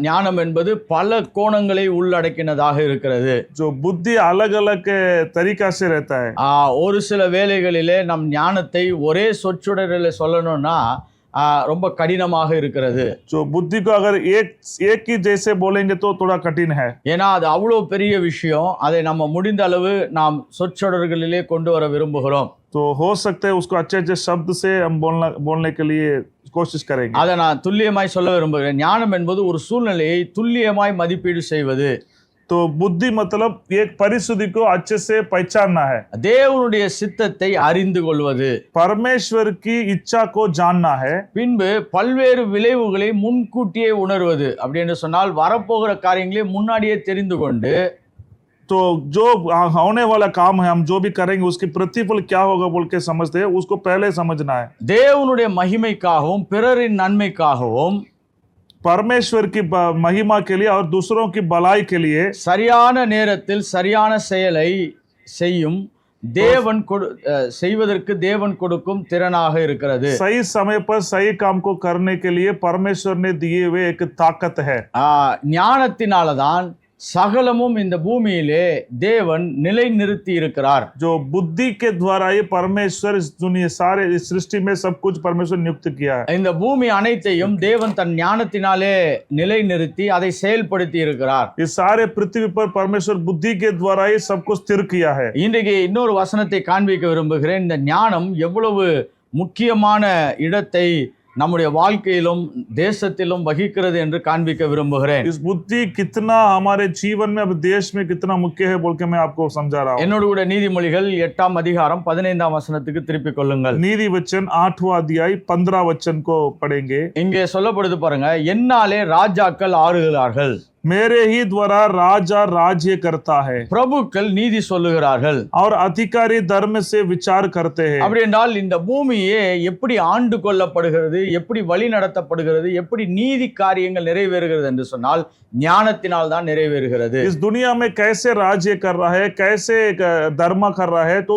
ஞானம் என்பது பல கோணங்களை உள்ளடக்கினதாக இருக்கிறது. जो बुद्धि अलग अलग तरीका से रहता है. ஒரு சில வேளைகளிலே நம் ஞானத்தை ஒரே சொற்றொடரில் சொல்லணும்னா ரொம்ப கடினமாக இருக்கிறது. जो बुद्धि को अगर एक ही जैसे बोलेंगे तो थोड़ा कठिन है. ஏன்னா அது அவ்வளோ பெரிய விஷயம். அதை நம்ம முடிந்த அளவு நாம் சொற்றொடர்களிலே கொண்டு வர விரும்புகிறோம். तो हो सकता है उसको अच्छे अच्छे शब्द से हम बोलने के लिए कोशिश करेंगे. அதை நான் துல்லியமாய் சொல்ல விரும்புகிறேன். ஞானம் என்பது ஒரு சூழ்நிலையை துல்லியமாய் மதிப்பீடு செய்வது. तो बुद्धि मतलब एक परिस्थिति को अच्छे से पहचानना है. தேவனுடைய சித்தத்தை அறிந்து கொள்வது. परमेश्वर की इच्छा को जानना है. பின்பு பல்வேறு விளைவுகளை முன்கூட்டியே உணர்வது. அப்படி என்று சொன்னால் வரப்போகிற காரியங்களை முன்னாடியே தெரிந்து கொண்டு तो जो होने वाला काम है हम जो भी करेंगे उसकी प्रतिफल क्या होगा बोल के समझते हैं, उसको पहले समझना है. தேவனுடைய மகிமைக்காகவும் பிறரின் நன்மைக்காகவும் परमेश्वर की महिमा के लिए और दूसरों की भलाई के लिए சரியான நேரத்தில் சரியான செயலை செய்யும் தேவன் செய்வதற்கு தேவன் கொடுக்கும் திறனாக இருக்கிறது. सही समय पर सही काम को करने के लिए परमेश्वर ने दिए हुए एक ताकत है. ஞானத்தினாலதான் சகலமும் இந்த பூமியிலே தேவன் நிலை நிறுத்தி இருக்கிறார். जो बुद्धि के द्वारा ये परमेश्वर इस दुनिया सारे इस सृष्टि में सब कुछ परमेश्वर नियुक्त किया है. இந்த பூமி அனைத்தையும் தேவன் தன் ஞானத்தினாலே நிலை நிறுத்தி அதை செயல்படுத்தி இருக்கிறார். इस सारे पृथ्वी पर परमेश्वर बुद्धि के द्वारा ये सब कुछ स्थिर किया है. இன்றைக்கு இன்னொரு வசனத்தை காண்பிக்க விரும்புகிறேன். இந்த ஞானம் எவ்வளவு முக்கியமான இடத்தை நம்முடைய வாழ்க்கையிலும் தேசத்திலும் வகிக்கிறது என்று காண்பிக்க விரும்புகிறேன். इस बुद्धि कितना हमारे जीवन में अब देश में कितना मुख्य है बोल के मैं आपको समझा रहा हूं. என்னோடு கூட நீதிமொழிகள் 8ஆம் அதிகாரம் 15ஆம் வசனத்துக்கு திருப்பிக் கொள்ளுங்கள். நீதி वचन 8वां अध्याय 15 वचन को पढ़ेंगे. இங்கே சொல்லப்படுது பாருங்க, என்னாலே ராஜாக்கள் ஆளுகிறார்கள், मेरे ही द्वारा राजा राज्य करता है, பிரபுக்கள் நீதி சொல்லுகிறார்கள், और अधिकारी धर्म से विचार करते हैं. அப்படி என்றால் இந்த பூமியே எப்படி ஆண்டு கொள்ளப்படுகிறது, எப்படி வழி நடத்தப்படுகிறது, எப்படி நீதி காரியங்கள் நிறைவேறுகிறது என்று சொன்னால் ஞானத்தினால் தான் நிறைவேறுகிறது. इस दुनिया में कैसे राज्य कर रहा है, कैसे धर्म कर रहा है, तो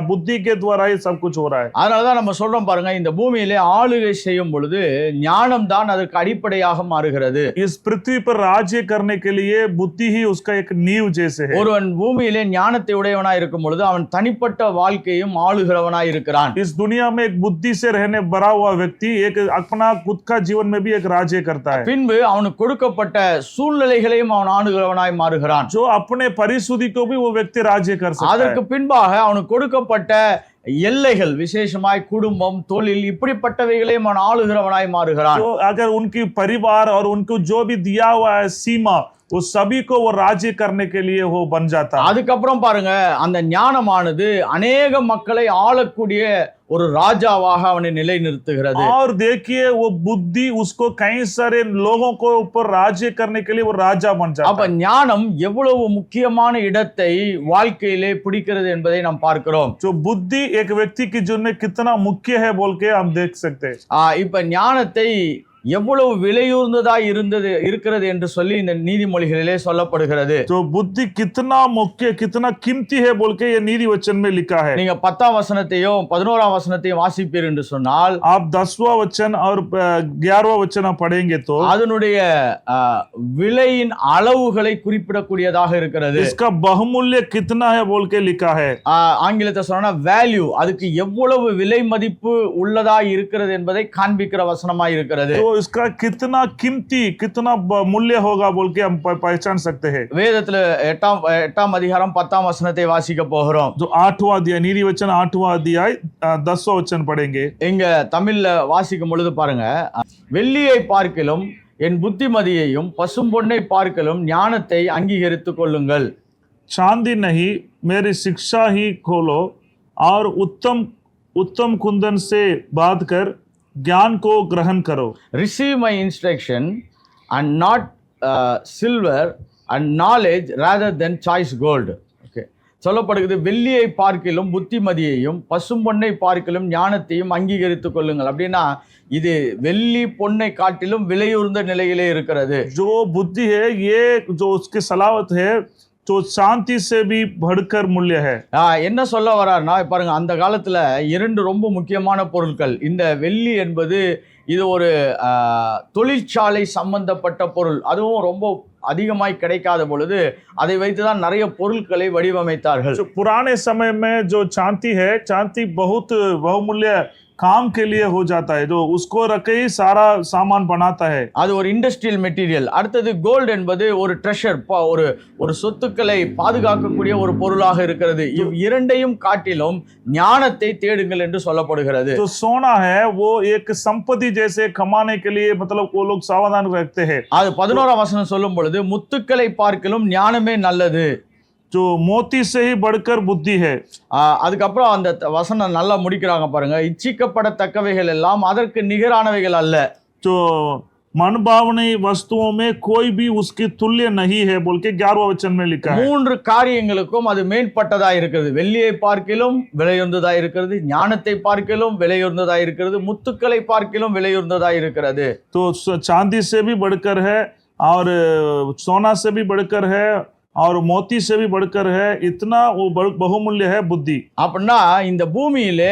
बुद्धि के द्वारा ही सब कुछ हो रहा है. அதனாலதான் நம்ம சொல்றோம் பாருங்க, இந்த பூமியிலே ஆளுகை செய்யும் பொழுது ஞானம் தான் அதற்கு அடிப்படையாக மாறுகிறது. इस पृथ्वी पर राज्य करने के लिए बुद्धि ही उसका एक नींव जैसे है. ஒருவன் பூமியிலே ஞானத்தை உடையவனாய் இருக்கும் பொழுது அவன் தனிப்பட்ட வாழ்க்கையும் ஆளுகிறவனாய் இருக்கிறான். इस दुनिया में एक बुद्धि से रहने बड़ा हुआ व्यक्ति एक अपना खुद का जीवन में भी एक राज्य करता है. பின்பு அவனுக்கு கொடுக்கப்பட்ட சூழ்நிலைகளையும் அவன் ஆளுகிறவனாய் மாறுகிறான். जो अपने परिस्थिति को भी वो व्यक्ति राज्य कर सकता है. அதற்கு பின்பாக அவனுக்கு கொடுக்கப்பட்ட எல்லைகள், விசேஷமாய் குடும்பம், தொழில், இப்படிப்பட்டவைகளையும் அவன் ஆளுகிறவனாய் மாறுகிறான். तो अगर उनकी परिवार और उनको जो भी दिया हुआ है सीमा, वो सभी को वो राज्य करने के लिए वो बन जाता है. அதுக்கப்புறம் பாருங்க, அந்த ஞானமானது अनेक மக்களை ஆளக்கூடிய ஒரு ராஜாவாக அவனை நிலை நிறுத்துகிறது. और देखिए वो बुद्धि उसको कई सारे लोगों को ऊपर राज्य करने के लिए वो राजा बन जाता है. அப்ப ஞானம் எவ்வளவு முக்கியமான இடத்தை வாழ்க்கையிலே பிடிக்கிறது என்பதை நாம் பார்க்கிறோம். जो बुद्धि एक व्यक्ति की जीवन में कितना मुख्य है बोल के हम देख सकते हैं. இப்ப ஞானத்தை எவ்வளவு விலையுறந்ததா இருக்கிறது என்று சொல்லி இந்த நீதிமொழிகளிலே சொல்லப்படுகிறது. जो बुद्धि कितना मुख्य कितना कीमती है बोल के ये नीति वचन में लिखा है. நீங்க 10ஆம் வசனத்தையும் 11ஆம் வசனத்தையும் வாசிப்பீர் என்று சொன்னால் आप 10वां वचन और 11वां वचन पढ़ेंगे तो அதனுடைய விலையின் அளவுகளை குறிப்பிடக்கூடியதாக இருக்கிறது. इसका बहुमूल्य कितना है बोल के लिखा है. ஆங்கிலத்தை சொன்னா வேல்யூ, அதுக்கு எவ்வளவு விலை மதிப்பு உள்ளதா இருக்கிறது என்பதை காண்பிக்கிற வசனமாய் இருக்கிறது. तो इसका कितना कीमती कितना मूल्य होगा बोल के हम पहचान सकते हैं. வேதத்துல 8ஆம் அதிகாரம் 10ஆம் வசனத்தை வாசிக்க போகிறோம். जो 8वां अध्याय नीति वचन 8वां अध्याय 10वां वचन पढ़ेंगे. இங்க தமிழ்ல வாசிக்கும் பொழுது பாருங்க, வெள்ளியை பார்க்கிலும் என் புத்திமதியையும் பசும்பொன்னை பார்க்கிலும் ஞானத்தை அங்கீகரித்துக் கொள்ளுங்கள். चांदी नहीं मेरी शिक्षा ही खोलो और उत्तम उत्तम कुंदन से बांध कर ज्ञान को ग्रहण करो. Receive my instruction and not silver and knowledge rather than choice gold. Okay. சொல்லப்படுகிறது, வெள்ளியை பார்க்கிலும் புத்திமதியையும் பசும்பொன்னை பார்க்கிலும் ஞானத்தையும் அங்கீகரித்துக் கொள்ளுங்கள். அப்படின்னா இது வெள்ளி பொன்னை காட்டிலும் விலையுறந்த நிலையிலே இருக்கிறது. जो बुद्धि है ये जो उसकी सलावत है जो शांति से भी बढ़कर मूल्य है। என்ன சொல்ல வர்றாருன்னா பாருங்க, அந்த காலத்துல இரண்டு ரொம்ப முக்கியமான பொருட்கள். இந்த வெள்ளி என்பது இது ஒரு தொழிற்சாலை சம்பந்தப்பட்ட பொருள். அதுவும் ரொம்ப அதிகமாய் கிடைக்காத பொழுது அதை வைத்துதான் நிறைய பொருட்களை வடிவமைத்தார்கள். जो पुराने समय में जो चांदी है, चांदी बहुत बहुमूल्य काम के लिए हो जाता है, जो उसको रख के ही सारा सामान बनाता है। அது ஒரு இண்டஸ்ட்ரியல் மெட்டீரியல். அடுத்தது கோல்டு என்பது ஒரு ட்ரெஷர், ஒரு சொத்துக்களை பாதுகாக்கக்கூடிய ஒரு பொருளாக இருக்கிறது. இரண்டையும் காட்டிலும் ஞானத்தை தேடுங்கள் என்று சொல்லப்படுகிறது. जो सोना है वो एक संपत्ति जैसे कमाने के लिए मतलब वो लोग सावधान रखते हैं। அது 11ஆம் வசனம் சொல்லும் பொழுது முத்துக்களை பார்க்கிலும் ஞானமே நல்லது, जो मोती से ही बढ़कर बुद्धि है। அதுக்கப்புறம் அந்த வசனம் நல்லா முடிக்கிறாங்க பாருங்க, இச்சிக்கப்படத்தக்கவைகள் எல்லாம் அதற்கு நிகரானவைகள் அல்ல, जो मनभावनी वस्तुओं में कोई भी उसकी तुल्य नहीं है बोल के 11वां वचन में लिखा है। மூன்று காரியங்களுக்கும் அது மேற்பட்டதா இருக்கிறது. வெள்ளியை பார்க்கிலும் விலையுறந்ததா இருக்கிறது, ஞானத்தை பார்க்கிலும் விலையுறந்ததா இருக்கிறது, முத்துக்களை பார்க்கிலும் விலையுறந்ததா இருக்கிறது. तो चांदी से भी बढ़कर है और सोना से भी बढ़कर है और मोती से भी बढ़कर है, इतना वो बहुमूल्य है बुद्धि। அப்படின்னா இந்த பூமியிலே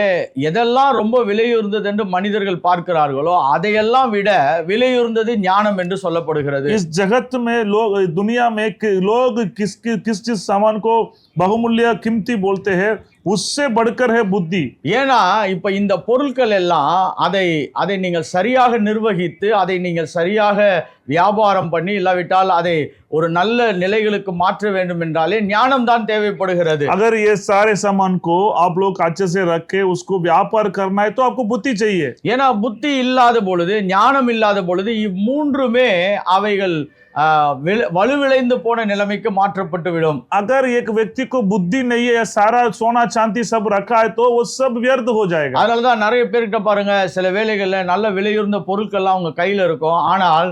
எதெல்லாம் ரொம்ப விலையுறந்தது என்று மனிதர்கள் பார்க்கிறார்களோ அதையெல்லாம் விட விலையுறந்தது ஞானம் என்று சொல்லப்படுகிறது. इस जगत में लोग, दुनिया में लोग किस चीज सामान को बहुमूल्य कीमती बोलते हैं, उससे बढ़कर है बुद्धि। ஏன்னா இப்ப இந்த பொருட்கள் எல்லாம் அதை நீங்கள் சரியாக நிர்வகித்து அதை நீங்கள் சரியாக வியாபாரம் பண்ணி இல்லாவிட்டால் அதை ஒரு நல்ல நிலைகளுக்கு மாற்ற வேண்டும் என்றாலே ஞானம் தான் தேவைப்படுகிறது. अगर ये सारे सामान को आप लोग अच्छे से रख के उसको व्यापार करना है तो आपको बुद्धि चाहिए। ஏன்னா புத்தி இல்லாத பொழுது, ஞானம் இல்லாத பொழுது இம்மூன்றுமே அவைகள் வலுவிழைந்து போன நிலைமைக்கு மாற்றப்பட்டு விடும். अगर एक व्यक्ति को बुद्धि नहीं है, सारा सोना चांदी सब रखा है तो वो सब व्यर्थ हो जाएगा। அதனாலதான் நிறைய பேர்கிட்ட பாருங்க, சில வேளைகள்ல நல்ல விலையுறந்த பொருட்கள்லாம் அவங்க கையில இருக்கும், ஆனால்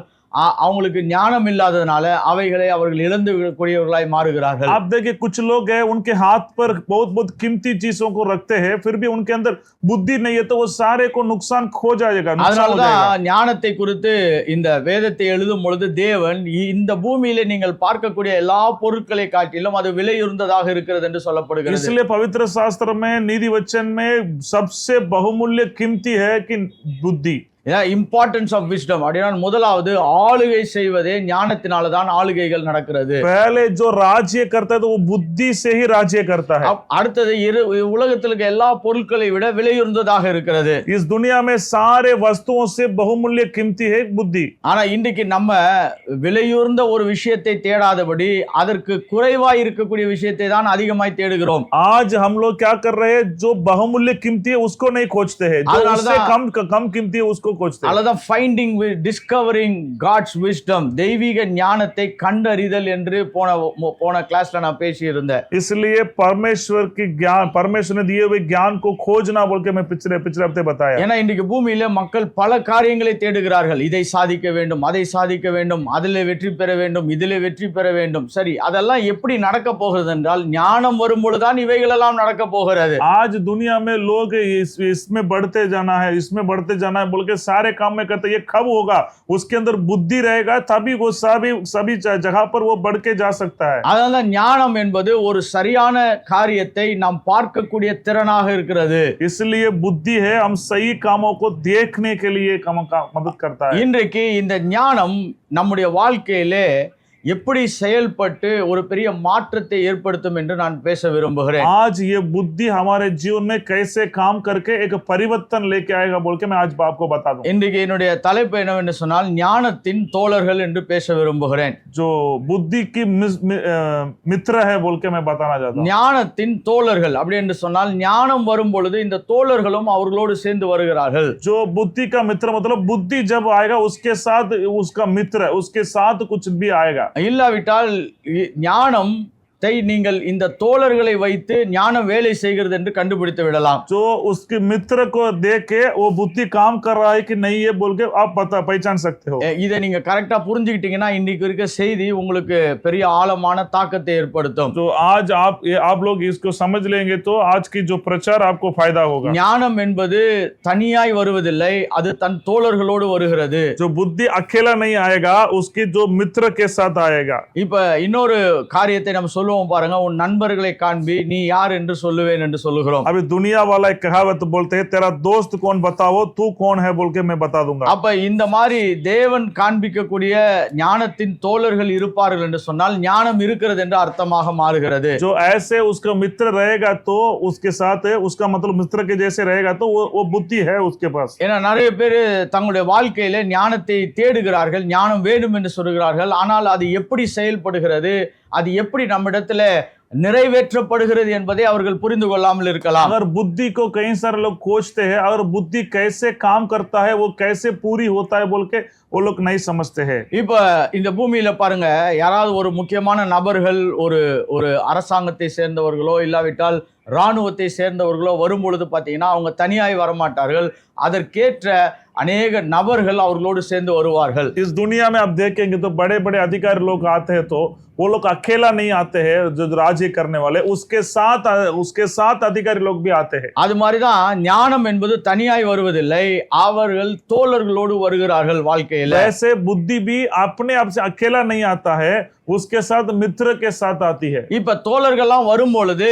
அவங்களுக்கு ஞானம் இல்லாததுனால அவைகளை அவர்கள் இழந்து விடக்கூடியவர்களாய் மாறுகிறார்கள். आप देखिए कुछ लोग हैं उनके हाथ पर बहुत बहुत कीमती चीजों को रखते हैं, फिर भी उनके अंदर बुद्धि नहीं है तो वो सारे को नुकसान खो जाएगा। அதனாலதான் ஞானத்தை குறித்து இந்த வேதத்தை எழுதும் பொழுது தேவன் இந்த பூமியிலே நீங்கள் பார்க்கக்கூடிய எல்லா பொருட்களை காட்டிலும் அது விலையுறந்ததாக இருக்கிறது என்று சொல்லப்படுகிறது. इसलिए पवित्र शास्त्र में, नीति वचन में सबसे बहुमूल्य कीमती है कि बुद्धि। இம்பார்ட்டன்ஸ் ஆஃப் விஸ்டம் அப்படின்னா முதலாவது ஆளுகை செய்வதே ஞானத்தினால தான் ஆளுகைகள் நடக்கிறது. पहले जो राज्य करता है तो वो बुद्धि से ही राज्य करता है। அடுத்தது உலகத்தில் இருக்க எல்லா பொருட்களை விட விலையுறந்ததாக இருக்கிறது. इस दुनिया में सारे वस्तुओं से बहुमूल्य कीमती है बुद्धि। ஆனா இன்றைக்கு நம்ம விலையுறந்த ஒரு விஷயத்தை தேடாதபடி அதற்கு குறைவாய் இருக்கக்கூடிய விஷயத்தை தான் அதிகமாய் தேடுகிறோம். आज हम लोग क्या कर रहे हैं, जो बहुमूल्य कीमती है उसको नहीं खोजते हैं, जो उससे कम कीमती है उसको खोजते हैं। அல்லது ஃபைண்டிங் டிஸ்கவரிங் காட்ஸ் விஸ்டம், தெய்வீக ஞானத்தை கண்டறிதல் என்று போன கிளாஸ்ல நான் பேசி இருந்தேன். इसलिए परमेश्वर की ज्ञान, परमेश्वर ने दिए हुए ज्ञान को खोजना बोल के मैं पिछले हफ्ते बताया। ஏன்னா இன்னைக்கு பூமியில மக்கள் பல காரியங்களை தேடுகிறார்கள். இதை சாதிக்க வேண்டும், அதை சாதிக்க வேண்டும், அதிலே வெற்றி பெற வேண்டும், இதிலே வெற்றி பெற வேண்டும். சரி, அதெல்லாம் எப்படி நடக்க போகிறது என்றால் ஞானம் வரும் பொழுதுதான் இவைகள் எல்லாம் நடக்க போகிறது. आज दुनिया में लोग इसमें बढ़ते जाना है, इसमें बढ़ते जाना है बोल के सारे काम में करते, ये कब होगा, उसके अंदर बुद्धि रहेगा तभी वो सभी जगह पर वो बढ़ के जा सकता है। அதனால ஞானம் என்பது ஒரு சரியான காரியத்தை நாம் பார்க்கக்கூடிய திறனாக இருக்கிறது. इसलिए बुद्धि है हम सही कामों को देखने के लिए मदद करता है। இன்றைக்கு இந்த ஞானம் நம்முடைய வாழ்க்கையிலே எப்படி செயல்பட்டு ஒரு பெரிய மாற்றத்தை ஏற்படுத்தும் என்று நான் பேச விரும்புகிறேன். आज ये बुद्धि हमारे जीवन में कैसे काम करके एक परिवर्तन लेके आएगा बोल के मैं आज आपको बता दूं। இன்றைக்கு என்னுடைய தலைப்பு என்னவென்று சொன்னால் ஞானத்தின் தோழர்கள் என்று பேச விரும்புகிறேன். जो बुद्धि की मित्र है बोल के मैं बताना चाहता हूं। ஞானத்தின் தோழர்கள் அப்படி என்று சொன்னால் ஞானம் வரும் பொழுது இந்த தோழர்களும் அவர்களோடு சேர்ந்து வருகிறார்கள். जो बुद्धि का मित्र मतलब बुद्धि जब आएगा उसके साथ उसका मित्र, उसके साथ कुछ भी आएगा। இல்லாவிட்டால் ஞானம் நீங்கள் இந்த தோழர்களை வைத்து ஞானம் வேலை செய்கிறது என்று கண்டுபிடித்து விடலாம். जो उसके मित्र को देख के वो बुद्धि काम कर रहा है कि नहीं है बोल के आप पहचान सकते हो। இதை நீங்க கரெக்டா புரிஞ்சுக்கிட்டீங்கன்னா இன்னைக்கு இருக்க செய்தி உங்களுக்கு பெரிய ஆழமான தாக்கத்தை ஏற்படுத்தும். तो आज आप लोग इसको समझ लेंगे तो आज की जो प्रचार आपको फायदा होगा। ஞானம் என்பது தனியாய் வருவதில்லை, அது தன் தோழர்களோடு வருகிறது. जो बुद्धि अकेला नहीं आएगा, उसकी जो मित्र के साथ आएगा। இப்ப இன்னொரு காரியத்தை நம்ம சொல்லுவோம் சொல்லுவோம் பாருங்க, உன் நண்பர்களை காண்பி நீ யார் என்று சொல்லுவேன் என்று சொல்லுகிறோம். अभी दुनिया वाला एक कहावत बोलते हैं, तेरा दोस्त कौन बताओ, तू कौन है बोल के मैं बता दूंगा. அப்ப இந்த மாதிரி தேவன் காண்பிக்கக்கூடிய ஞானத்தின் தோழர்கள் இருப்பார்கள் என்று சொன்னால் ஞானம் இருக்கிறது என்று அர்த்தமாக மாறுகிறது. जो ऐसे उसका मित्र रहेगा तो उसके साथ उसका मतलब मित्र के जैसे रहेगा तो वो बुद्धि है उसके पास. ஏன்னா நிறைய பேர் தங்களுடைய வாழ்க்கையில ஞானத்தை தேடுகிறார்கள், ஞானம் வேண்டும் என்று சொல்கிறார்கள். ஆனால் அது எப்படி செயல்படுகிறது, அது எப்படி நம்மிடத்துல நிறைவேற்றப்படுகிறது என்பதை அவர்கள் புரிந்து கொள்ளாமல் இருக்கலாம். अगर बुद्धि को कई सारे लोग खोजते हैं, अगर बुद्धि कैसे काम करता है, वो कैसे पूरी होता है बोल के वो लोग नहीं समझते हैं. இப்ப இந்த பூமியில பாருங்க, யாராவது ஒரு முக்கியமான நபர்கள், ஒரு ஒரு அரசாங்கத்தை சேர்ந்தவர்களோ இல்லாவிட்டால் இராணுவத்தை சேர்ந்தவர்களோ வரும்பொழுது பார்த்தீங்கன்னா அவங்க தனியாய் வரமாட்டார்கள். அதற்கேற்ற अनेक नबरगल அவர்களோடு சேர்ந்து வருவார்கள். इस दुनिया में आप देखेंगे तो बड़े बड़े अधिकारी लोग आते हैं तो वो लोग अकेला नहीं आते हैं, जो राज्य करने वाले उसके साथ अधिकारी लोग भी आते हैं. அது மாதிரி தான் ஞானம் என்பது தனியாய் வருவதில்லை, அவர்கள் தோழர்களோடு வருகிறார்கள் வாழ்க்கையில. ऐसे बुद्धि भी अपने आप से अकेला नहीं आता है, उसके साथ मित्र के साथ आती है. இப்ப தோழர்கள்லாம் வரும்பொழுது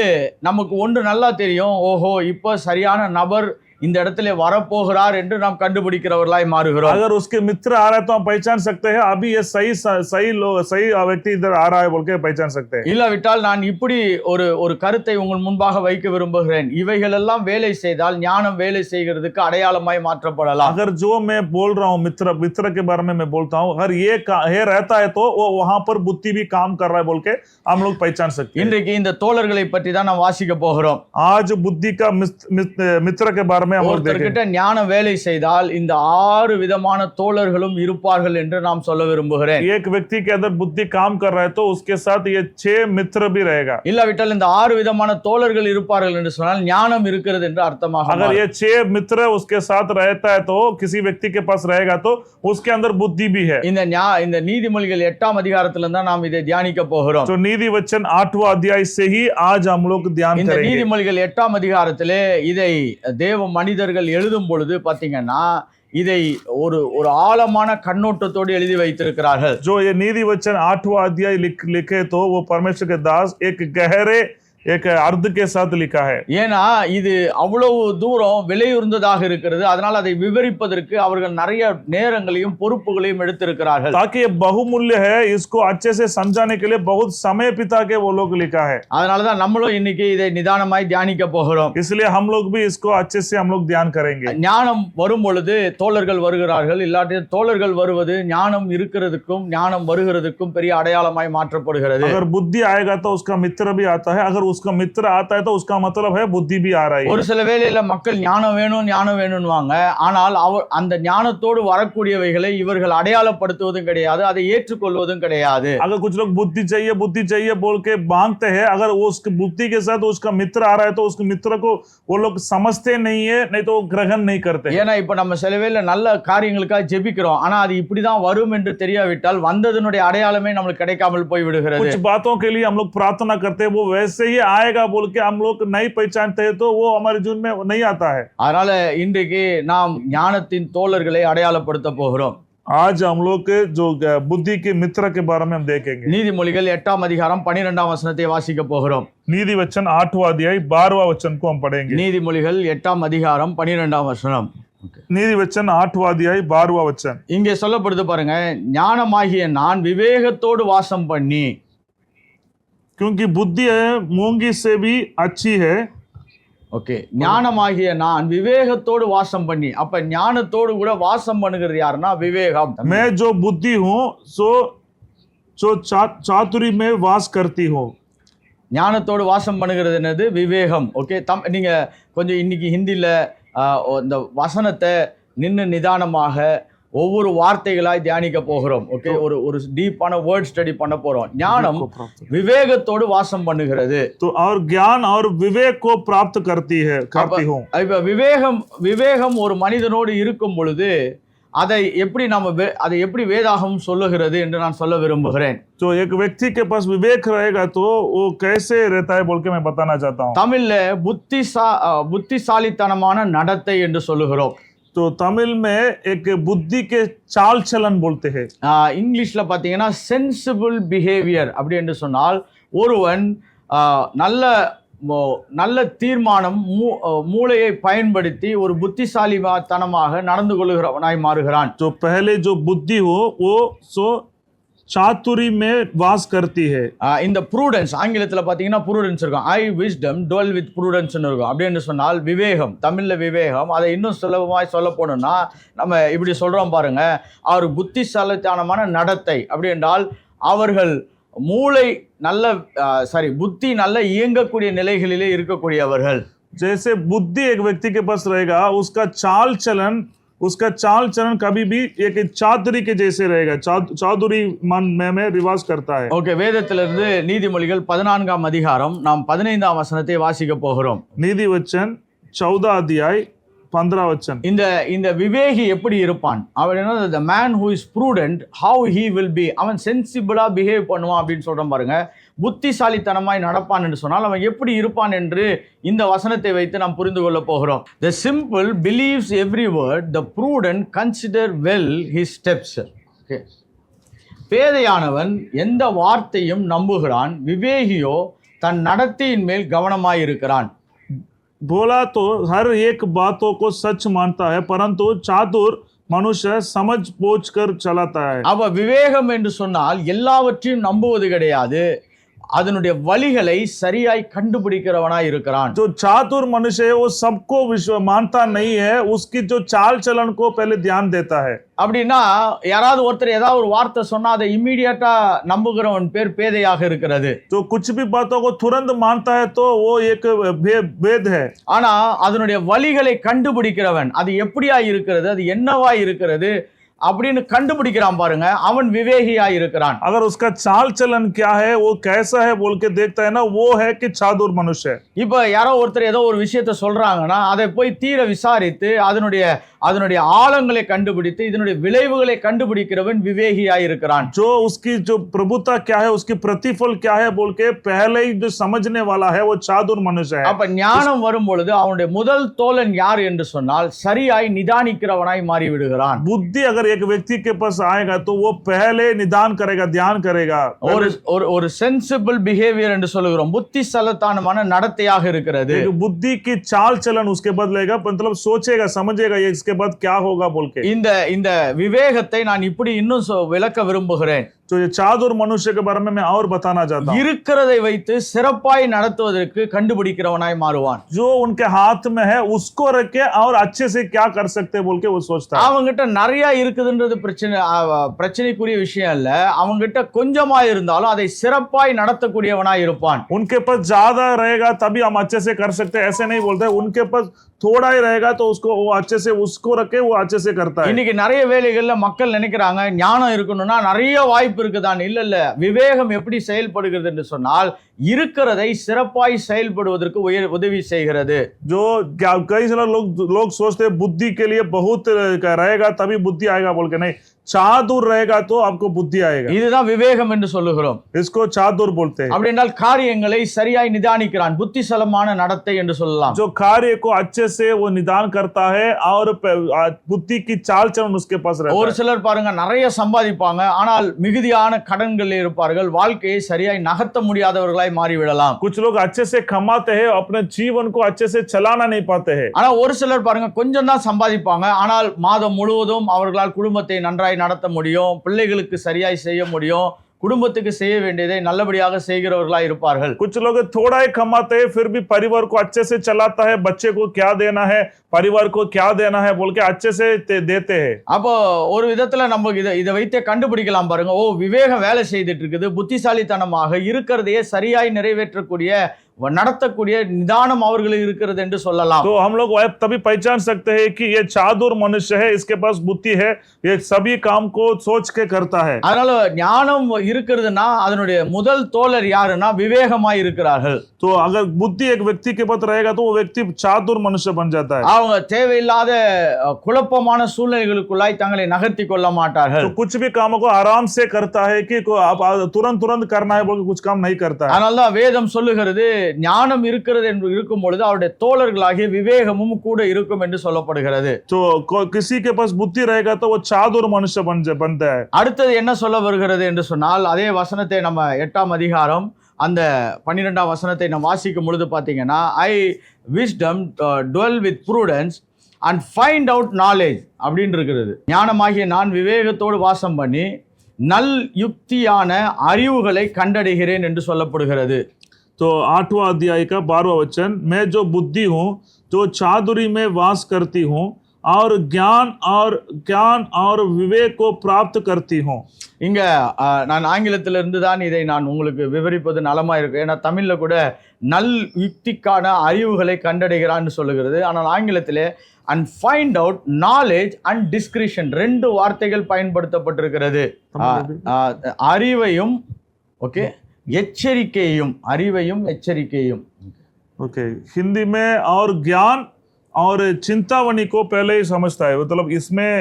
நமக்கு ஒன்று நல்லா தெரியும், ஓஹோ இப்ப சரியான நபர் இந்த இடத்துல வரப்போகிறார் என்று நாம் கண்டுபிடிக்கிறவர்களாய் மாறுகிறோம். अगर उसके मित्र आ रहा है तो हम पहचान सकते हैं अभी ये सही व्यक्ति इधर आ रहा है बोल के पहचान सकते हैं. இல்லாவிட்டால் நான் இப்படி ஒரு கருத்தை உங்கள் முன்பாக வைக்க விரும்புகிறேன், இவைகள் எல்லாம் வேலை செய்தால் ஞானம் வேலை செய்கிறதுக்கு அடையாளமாய் மாற்றப்படலாம். अगर जो मैं बोल रहा हूँ मित्र के बारे में मैं बोलता हूँ, अगर ये रहता है तो वो वहां पर बुद्धि भी काम कर रहा है बोल के हम लोग पहचान सकते हैं. இன்றைக்கு இந்த தோழர்களை பற்றி தான் நாம் வாசிக்க போகிறோம். आज बुद्धि का मित्र के बारे में ஒருத்தர்கிட்ட ஞானம் வேலை செய்தால் இந்த 6 விதமான தோழர்களும் இருப்பார்கள் என்று நாம் சொல்ல விரும்புகிறேன். एक व्यक्ति के अंदर बुद्धि काम कर रहा है तो उसके साथ ये 6 मित्र भी रहेगा. இல்லாவிட்டால் இந்த 6 விதமான தோழர்கள் இருப்பார்கள் என்று சொன்னால் ஞானம் இருக்கிறது என்று அர்த்தமாக. अगर ये 6 मित्र उसके साथ रहता है तो किसी व्यक्ति के पास रहेगा तो उसके अंदर बुद्धि भी है. இந்த நீதிமொழிகள் 8ஆம் அதிகாரத்துல தான் நாம் இதை தியானிக்க போகிறோம். तो नीति वचन 8वां अध्याय से ही आज हम लोग ध्यान करेंगे. இந்த நீதிமொழிகள் 8ஆம் அதிகாரத்திலே இதை தேவ மனிதர்கள் எழுதும் பொழுது பாத்தீங்கன்னா இதை ஒரு ஆழமான கண்ணோட்டத்தோடு எழுதி வைத்திருக்கிறார்கள். जो ये नीति वचन 8वां अध्याय लिखे तो वो परमेश्वर के दास एक गहरे एक अर्थ के साथ लिखा है. ஏன்னா இது அவ்வளவு தூரம் விலையுறந்ததாக இருக்கிறது, அதனால அதை விவரிப்பதற்கு அவர்கள் நிறைய நேரங்களையும் பொறுப்புகளையும் எடுத்திருக்கிறார்கள். ताकि ये बहुमूल्य है, इसको अच्छे से समझाने के लिए बहुत समय बिता के वो लोग लिखा है. அதனால தான் நம்மளும் இன்னைக்கு இதை நிதானமாய் தியானிக்க போகிறோம். इसलिए हम लोग भी इसको अच्छे से हम लोग ध्यान करेंगे. ஞானம் வரும் பொழுது தோழர்கள் வருகிறார்கள், இல்லாட்டி தோழர்கள் வருவது ஞானம் இருக்கிறதுக்கும் ஞானம் வருகிறதுக்கும் பெரிய அடையாளமாய் மாற்றப்படுகிறது. अगर बुद्धि आएगा तो उसका मित्र भी आता है, अगर उसका मित्र आता है तो उसका मतलब है बुद्धि भी आ रही है. ஒரு சில வேளையில மக்கள் ஞானம் வேணும்னுவாங்க, ஆனால் அந்த ஞானத்தோடு வரக்கூடியவைகளை இவர்கள் அடையாளப்படுத்துவதும் கிடையாது, அதை ஏற்றுக்கொள்வதும் கிடையாது. अगर कुछ लोग बुद्धि चाहिए बोल के मांगते हैं, अगर वो उसकी बुद्धि के साथ उसका मित्र आ रहा है तो उसके मित्र को वो लोग समझते नहीं है, नहीं तो ग्रहण नहीं करते. ஏன்னா இப்ப நம்ம சில வேளை நல்ல காரியங்களுக்காக ஜெபிக்கிறோம், ஆனா அது இப்படிதான் வரும் என்று தெரியாவிட்டால் வந்ததனுடைய அடையாளமே நமக்கு கிடைக்காமல் போய் விடுகிறது. कुछ बातों के लिए हम लोग प्रार्थना करते हैं, वो वैसे ही आएगा बोल के हम लोग नहीं पहचानते हैं तो वो हमारे जीवन में नहीं आता है. அதனால இன்றைக்கு நாம் ஞானத்தின் தோழர்களை அடையாளப்படுத்த போகிறோம். आज हम लोग के जो बुद्धि के मित्र के बारे में हम देखेंगे. நீதிமொழிகள் 8ஆம் அதிகாரம் 12ஆம் வசனத்தை வாசிக்க போகிறோம். नीति वचन 8वां अध्याय 12वां वचन को हम पढ़ेंगे. நீதிமொழிகள் 8ஆம் அதிகாரம் 12ஆம் வசனம். नीति वचन 8वां अध्याय 12वां वचन. இங்கே சொல்லப்படுது பாருங்க, ஞானமாகிய நான் விவேகத்தோடு வாசம் பண்ணி, क्योंकि बुद्धि मूंगी से भी अच्छी है. ஓகே, ஞானமாகிய நான் விவேகத்தோடு வாசம் பண்ணி, அப்ப ஞானத்தோடு கூட வாசம் பண்ணுகிறது யாருன்னா விவேகம். मैं जो बुद्धि हूँ सो चातुरी में वास करती हूँ. ஞானத்தோடு வாசம் பண்ணுகிறது என்னது? விவேகம். ஓகே, நீங்க கொஞ்சம் இன்னைக்கு ஹிந்தில இந்த வசனத்தை நின்று நிதானமாக ஒவ்வொரு வார்த்தைகளாய் தியானிக்க போகிறோம். ஓகே, ஒரு டீப்பான வேர்ட் ஸ்டடி பண்ண போறோம். ஞானம் விவேகத்தோடு வாசம் பண்ணுகிறது. तो और ज्ञान और विवेक को प्राप्त करती हूँ. இப்ப விவேகம் ஒரு மனிதனோடு இருக்கும் பொழுது அதை எப்படி வேதாகம் சொல்லுகிறது என்று நான் சொல்ல விரும்புகிறேன். तो एक व्यक्ति के पास विवेक रहेगा तो वो कैसे रहता है बोल के मैं बताना चाहता हूँ. தமிழ்ல புத்திசாலித்தனமான நடத்தை என்று சொல்லுகிறோம். तो तमिल में एक बुद्धि के चाल चलन बोलते हैं. இங்கிலீஷ்ல பாத்தீங்கன்னா சென்சிபிள் பிஹேவியர் அப்படி என்று சொன்னால் ஒருவன் நல்ல நல்ல தீர்மானம் மூளையை பயன்படுத்தி ஒரு புத்திசாலித்தனமாக நடந்து கொள்ளுகிறவனாய் மாறுகிறான். तो पहले जो बुद्धि हो वो सो चातुरी में वास करती है. இந்த ப்ரூடன்ஸ் ஆங்கிலத்தில் பார்த்தீங்கன்னா ப்ரூடன்ஸ் இருக்கும். ஐ விஸ்டம் டுவெல் வித் ப்ரூடன்ஸ்னு இருக்கும். அப்படின்னு சொன்னால் விவேகம், தமிழில் விவேகம். அதை இன்னும் சுலபமாய் சொல்ல போனோம்னா நம்ம இப்படி சொல்கிறோம் பாருங்க, அவர் புத்திசாலித்தனமான நடத்தை. அப்படி என்றால் அவர்கள் மூளை நல்ல புத்தி நல்ல இயங்கக்கூடிய நிலைகளிலே இருக்கக்கூடியவர்கள். जैसे बुद्धि एक व्यक्ति के पास रहेगा, उसका चाल चलन कभी भी एक चातुरी के जैसे रहेगा. चातुरी मन में रिवाज करता है. ஓகே, வேதத்திலிருந்து நீதிமொழிகள் 14ஆம் அதிகாரம் நாம் 15ஆம் வசனத்தை வாசிக்க போகிறோம். நீதிவச்சன் 14 अध्याय 15 वचन. இந்த விவேகி எப்படி இருப்பான்? அவன் என்ன, the man who is prudent, how he will be. அவன் சென்சிபிளா பிஹேவ் பண்ணுவான் அப்படின்னு சொல்றோம் பாருங்க. புத்திசாலித்தனமாய் நடப்பான் என்று சொன்னால் அவன் எப்படி இருப்பான் என்று இந்த வசனத்தை வைத்து நாம் புரிந்து கொள்ள போகிறோம். The simple believes every word, the prudent consider well his steps. Okay. பேதையானவன் எந்த வார்த்தையும் நம்புகிறான், விவேகியோ தன் நடத்தையின் மேல் கவனமாய் இருக்கிறான். बोला तो हर एक बातों को सच मानता है, परंतु चातुर मनुष्य समझ बूझ कर चलाता है. அவ விவேகம் என்று சொன்னால் எல்லாவற்றையும் நம்புவது கிடையாது, அதனுடைய வழிகளை சரியாய் கண்டுபிடிக்கிறவனாய் இருக்கிறான். जो चातुर मनुष्य है वो सबको विश्व मानता नहीं है, उसकी जो चाल चलन को पहले ध्यान देता है. அப்படின்னா யாராவது ஒருத்தர் ஏதாவது ஒரு வார்த்தை சொன்னா அதை இம்மீடியட்டா நம்புகிறவன் பேர் பேதையாக இருக்கிறது. तो कुछ भी बातों को तुरंत मानता है तो वो एक भेद है. ஆனா அதனுடைய வழிகளை கண்டுபிடிக்கிறவன், அது எப்படியா இருக்கிறது, அது என்னவா இருக்கிறது அப்படின்னு கண்டுபிடிக்கிறான் பாருங்க, அவன் விவேகியா இருக்கிறான். अगर उसका चाल चलन क्या है, वो कैसा है बोल के देखता है ना, वो है कि चातुर मनुष्य. இப்ப யாரோ ஒருத்தர் ஏதோ ஒரு விஷயத்தை சொல்றாங்கன்னா அதை போய் தீர விசாரித்து அதனுடைய ஆழங்களை கண்டுபிடித்து இதனுடைய விளைவுகளை கண்டுபிடிக்கிறவன் விவேகியா இருக்கிறான். जो उसकी जो प्रभुता क्या है, उसकी प्रतिफल क्या है बोल के पहले ही जो समझने वाला है वो चातुर मनुष्य है. அப்ப ஞானம் வரும் பொழுது அவனுடைய முதல் தோழன் யார் என்று சொன்னால் சரியாய் நிதானிக்கிறவனாய் மாறி விடுகிறான். बुद्धि अगर एक व्यक्ति के पास आएगा तो वो पहले निदान करेगा, ध्यान करेगा. ஒரு சென்சிபிள் பிஹேவியர் என்று சொல்லுகிறோம், புத்திசாலித்தனமான நடத்தையாக இருக்கிறது. बुद्धि की चाल चलन उसके बाद लेगा, मतलब सोचेगा, समझेगा ये इसके बाद क्या होगा बोल के. இந்த விவேகத்தை நான் இப்படி இன்னும் விளக்க விரும்புகிறேன். तो ये चातुर मनुष्य के बारे में मैं और बताना चाहता हूं. இருக்கிறதை வைத்து சிறப்பாய் நடத்துவதற்கு கண்டுபிடிக்கிறவனாய் மாறுவான். जो उनके हाथ में है उसको रख के और अच्छे से क्या कर सकते बोल के वो सोचता है. அவங்கிட்ட நிறைய இருக்குதுன்றது பிரச்சனைக்குரிய விஷயம் அல்ல, அவங்கிட்ட கொஞ்சமா இருந்தாலும் அதை சிறப்பாய் நடத்தக்கூடியவனாய் இருப்பான். उनके पास ज्यादा रहेगा तभी हम अच्छे से कर सकते हैं, ऐसे नहीं बोलते. उनके पास थोड़ा ही रहेगा तो उसको वो अच्छे से उसको रखे वो अच्छे से करता है. இன்னைக்கு நிறைய வேலைகள்ல மக்கள் நினைக்கிறாங்க ஞானம் இருக்கணும்னா நிறைய வாய்ப்பு இருக்குதான். இல்ல, விவேகம் எப்படி செயல்படுகிறது என்று சொன்னால் இருக்கிறதை சிறப்பாய் செயல்படுவதற்கு உதவி செய்கிறது. जो कई सारे लोग सोचते हैं बुद्धि के लिए बहुत रहेगा तभी बुद्धि आएगा बोल के, नहीं, चातुर रहेगा तो आपको बुद्धि आएगा. இதுதான் விவேகம் என்று சொல்லுகிறோம். इसको चातुर बोलते हैं. அப்படி என்றால் காரியங்களை சரியாய் நிதானிக்கிறான், புத்திசாலித்தனமான நடத்தை என்று சொல்லலாம். जो कार्य को अच्छे से वो निदान करता है और बुद्धि की चाल चलन उसके पास रहता है. ஒரு சிலர் பாருங்க நிறைய சம்பாதிப்பாங்க, ஆனால் மிகுதியான கடன்களில் இருப்பார்கள், வாழ்க்கையை சரியாய் நகர்த்த முடியாதவர்களாய் மாறிவிடலாம். कुछ लोग अच्छे से कमाते हैं, अपने जीवन को अच्छे से चलाना नहीं पाते हैं. ஆனா ஒரு சிலர் பாருங்க கொஞ்சம் தான் சம்பாதிப்பாங்க, ஆனால் மாதம் முழுவதும் அவர்களால் குடும்பத்தை நன்றாய் நடத்த முடியும், பிள்ளைகளுக்கு சரியாய் செய்ய முடியும், குடும்பத்துக்கு செய்ய வேண்டியதை நல்லபடியாக செய்கிறவர்களாய் இருப்பார்கள். कुछ लोग थोड़ा ही कमाते हैं फिर भी परिवार को अच्छे से चलाता है, बच्चे को क्या देना है, परिवार को क्या देना है बोल के अच्छे से देते हैं. அப்போ ஒரு விதத்துல நம்ம இதை வைத்தே கண்டுபிடிக்கலாம் பாருங்க, ஓ விவேகம் வேலை செய்துட்டு இருக்குது, புத்திசாலித்தனமாக இருக்கிறதையே சரியாய் நிறைவேற்றக்கூடிய நடத்தக்கூடிய நிதானம் அவர்களுக்கு இருக்கிறது என்று சொல்லலாம். तो हम लोग तभी पहचान सकते हैं कि ये चातुर मनुष्य है, इसके पास बुद्धि है, ये सभी काम को सोच के करता है. அதனால ஞானம் இருக்கிறதுனா அதனுடைய முதல் தோழர் யாருன்னா விவேகமாய் இருக்கிறார்கள். तो अगर बुद्धि एक व्यक्ति के पास रहेगा तो वो व्यक्ति चातुर मनुष्य बन जाता है. அவங்க தேவையில்லாத குழப்பமான சூழ்நிலைகளுக்குள்ளாய் தங்களை நகர்த்தி கொள்ள மாட்டார்கள். तो कुछ भी कामों को आराम से करता है कि तुरंत करना है बोल के कुछ काम नहीं करता है. அதனால தான் வேதம் சொல்லுகிறது ஞானம் இருக்கிறது என்று இருக்கும் பொழுது அவருடைய தோழர்களாகிய விவேகமும் கூட இருக்கும் என்று சொல்லப்படுகிறது. तो किसी के पास बुद्धि रहेगा तो वो चातुर मनुष्य बनता है. அடுத்தது என்ன சொல்ல வருகிறது என்று சொன்னால் அதே வசனத்தை நம்ம 8ஆம் அதிகாரம் அந்த 12ஆம் வசனத்தை நாம் வாசிக்கும் பொழுது பார்த்தீங்கன்னா, I wisdom dwell with prudence and find out knowledge அப்படின்னு இருக்கிறது. ஞானமாகிய நான் விவேகத்தோடு வாசம் பண்ணி நல் யுக்தியான அறிவுகளை கண்டடைகிறேன் என்று சொல்லப்படுகிறது. तो 8वां अध्याय का 12वां वचन, मैं जो बुद्धि हूँ जो चादुरी में वास करती हूँ और ज्ञान और विवेक को प्राप्त करती हूँ. இங்க நான் ஆங்கிலத்திலிருந்து தான் இதை நான் உங்களுக்கு விவரிப்பது நலமா இருக்கு. ஏன்னா தமிழ்ல கூட நல் யுக்திக்கான அறிவுகளை கண்டடைகிறான்னு சொல்லுகிறது. ஆனால் ஆங்கிலத்திலே and find out knowledge and discretion 2 வார்த்தைகள் பயன்படுத்தப்பட்டிருக்கிறது. அறிவையும் ஓகே எச்சரிக்கையும், அறிவையும் எச்சரிக்கையும். ओके, हिंदी में और ज्ञान और चिंतावनी को पहले ही समझता है, मतलब इसमें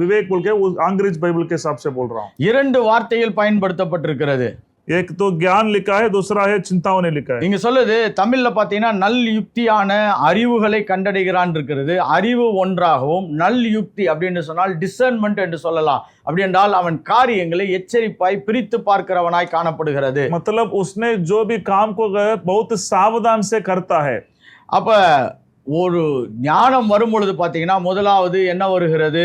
विवेक बोल के अंग्रेज बाइबल के हिसाब से बोल रहा हूँ. 2 வார்த்தைகள் பயன்படுத்தப்பட்டிருக்கிறது. एक तो ज्ञान लिखा है, दूसरा है चिंतावनी लिखा है. இங்க சொல்லுது தமிழ்ல பாத்தீங்கன்னா நல் யுக்தியான அறிவுகளை கண்டடைகிறான் இருக்கிறது. அறிவு ஒன்றாகவும் நல் யுக்தி அப்படின்னு சொன்னால் டிசர்ன்மெண்ட் என்று சொல்லலாம். அப்படி என்றால் அவன் காரியங்களை எச்சரிப்பாய் பிரித்து பார்க்கிறவனாய் காணப்படுகிறது. मतलब उसने जो भी काम को बहुत सावधान से करता है. அப்ப ஒரு ஞானம் வரும் பொழுது பாத்தீங்கன்னா முதலாவது என்ன வருகிறது?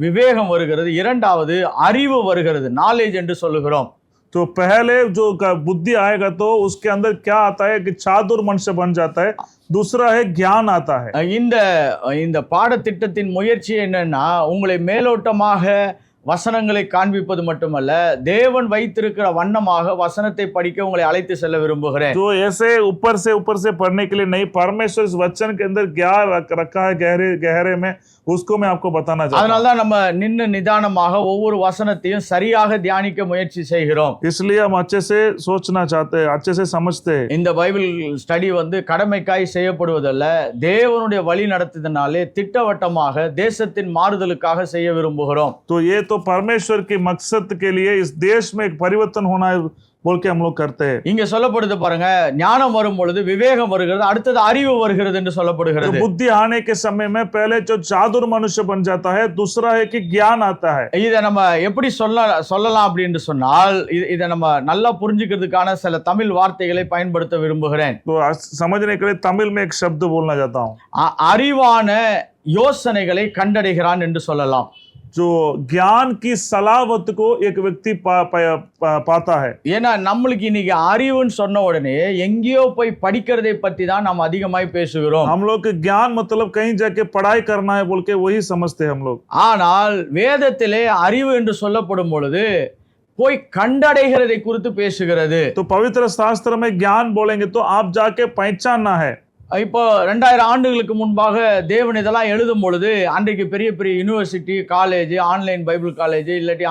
விவேகம் வருகிறது. இரண்டாவது அறிவு வருகிறது, நாலேஜ் என்று சொல்லுகிறோம். तो पहले जो बुद्धि आएगा तो उसके अंदर क्या आता है कि चातुर मनुष्य बन जाता है. दूसरा है ज्ञान आता है. இந்த பாடத்திட்டத்தின் முயற்சி என்னன்னா உங்களை மேலோட்டமாக வசனங்களை காண்பிப்பது மட்டுமல்ல, தேவன் வைத்திருக்கிற வண்ணமாக வசனத்தை படிக்க உங்களை அழைத்து செல்ல விரும்புகிறேன். जो ऐसे ऊपर से पढ़ने के लिए नहीं, परमेश्वर इस वचन के अंदर क्या रखा है गहरे में, उसको मैं आपको बताना चाहता हूं. அதனால தான் நம்ம நின்னு நிதானமாக ஒவ்வொரு வசனத்தையும் சரியாக தியானிக்க முயற்சி செய்கிறோம். इसलिए हम अच्छे से सोचना चाहते हैं, अच्छे से समझते हैं. இந்த பைபிள் ஸ்டடி கடமைக்காய் செய்யப்படுவதல்ல, தேவனுடைய வழி நடத்துதனாலே திட்டவட்டமாக தேசத்தின் மாறுதலுக்காக செய்ய விரும்புகிறோம். तो ये तो परमेश्वर के मकसद के लिए इस देश में एक परिवर्तन होना है बोल के हम लोग करते हैं. இங்க சொல்லப்படுது பாருங்க, ஞானம் வரும் பொழுது விவேகம் வருகிறது, அடுத்தது அறிவு வருகிறது என்று சொல்லப்படுகிறது. तो बुद्धि आने के समय में पहले जो चातुर मनुष्य बन जाता है, दूसरा है कि ज्ञान आता है. இதை நம்ம எப்படி சொல்லலாம் அப்படின்னு சொன்னால், இதை நம்ம நல்லா புரிஞ்சுக்கிறதுக்கான சில தமிழ் வார்த்தைகளை பயன்படுத்த விரும்புகிறேன். तो समझने के लिए तमिल में एक शब्द बोलना चाहता हूँ. அறிவான யோசனைகளை கண்டடைகிறான் என்று சொல்லலாம். जो ज्ञान की सलावत को एक व्यक्ति पाता है. ஏன்னா நம்மளுக்கு இன்னைக்கு அறிவுன்னு சொன்ன உடனே எங்கேயோ போய் படிக்கிறதை பத்தி தான் நாம் அதிகமாய் பேசுகிறோம். हम लोग ज्ञान मतलब कहीं जाके पढ़ाई करना है बोल के वही समझते हैं हम लोग. ஆனால் வேதத்திலே அறிவு என்று சொல்லப்படும் பொழுது போய் கண்டடைகிறதை குறித்து பேசுகிறது. तो पवित्र शास्त्र में ज्ञान बोलेंगे तो आप जाके पहचानना है. இப்போ 2000 ஆண்டுகளுக்கு முன்பாக தேவன் இதெல்லாம் எழுதும் பொழுது அன்றைக்கு பெரிய பெரிய university, college, online Bible college, இல்லாட்டி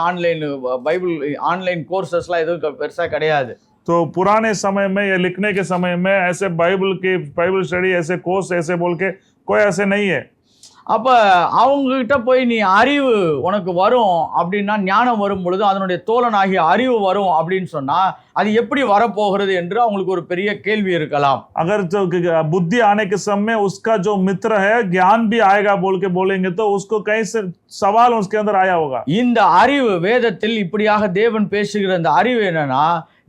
ஆன்லைன் கோர்சஸ்லாம் எதுவும் பெருசா கிடையாது. तो पुराने समय में या लिखने के समय में ऐसे बाइबल स्टडी, ऐसे कोर्स ऐसे बोल के कोई ऐसे नहीं है. அப்ப அவங்க கிட்ட போய் நீ அறிவு உனக்கு வரும் அப்படின்னா, ஞானம் வரும் பொழுது அதனுடைய தோழனாகிய அறிவு வரும் அப்படின்னு சொன்னா அது எப்படி வரப்போகிறது என்று அவங்களுக்கு ஒரு பெரிய கேள்வி இருக்கலாம். अगर जो बुद्धि आने के समय उसका जो मित्र है ज्ञान भी आएगा बोल के बोलेंगे तो उसको कहीं से सवाल उसके अंदर आया होगा. இந்த அறிவு வேதத்தில் இப்படியாக தேவன் பேசுகிற இந்த அறிவு என்னன்னா,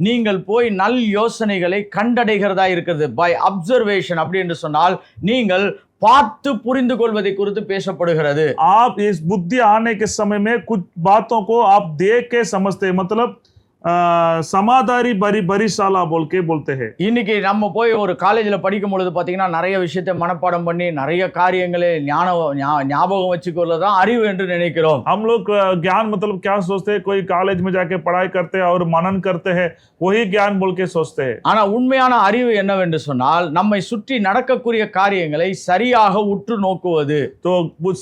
நீங்கள் போய் நல் யோசனைகளை கண்டடைகிறதா இருக்கிறது. பை அப்சர்வேஷன் அப்படி என்று சொன்னால் நீங்கள் பார்த்து புரிந்து கொள்வதை குறித்து பேசப்படுகிறது. आप इस बुद्धि आने के समय में कुछ बातों को आप देख के समझते हैं, मतलब சமாதாரி பரிசாலா போல்கே बोलते हैं. இன்னைக்கு நம்ம போய் ஒரு காலேஜ்ல படிக்கும் பொழுது பாத்தீங்கன்னா நிறைய விஷயத்தை மனப்பாடம் பண்ணி நிறைய காரியங்களை ஞாபகம் வச்சுக்கொள்ளதான் அறிவு என்று நினைக்கிறோம். हम लोग ज्ञान मतलब क्या सोचते हैं, कोई कॉलेज में जाके पढ़ाई करते हैं और मनन करते हैं, वही ज्ञान बोल के सोचते हैं. ஆனா உண்மையான அறிவு என்னவென்று சொன்னால், நம்மை சுற்றி நடக்கக்கூடிய காரியங்களை சரியாக உற்று நோக்குவது. तो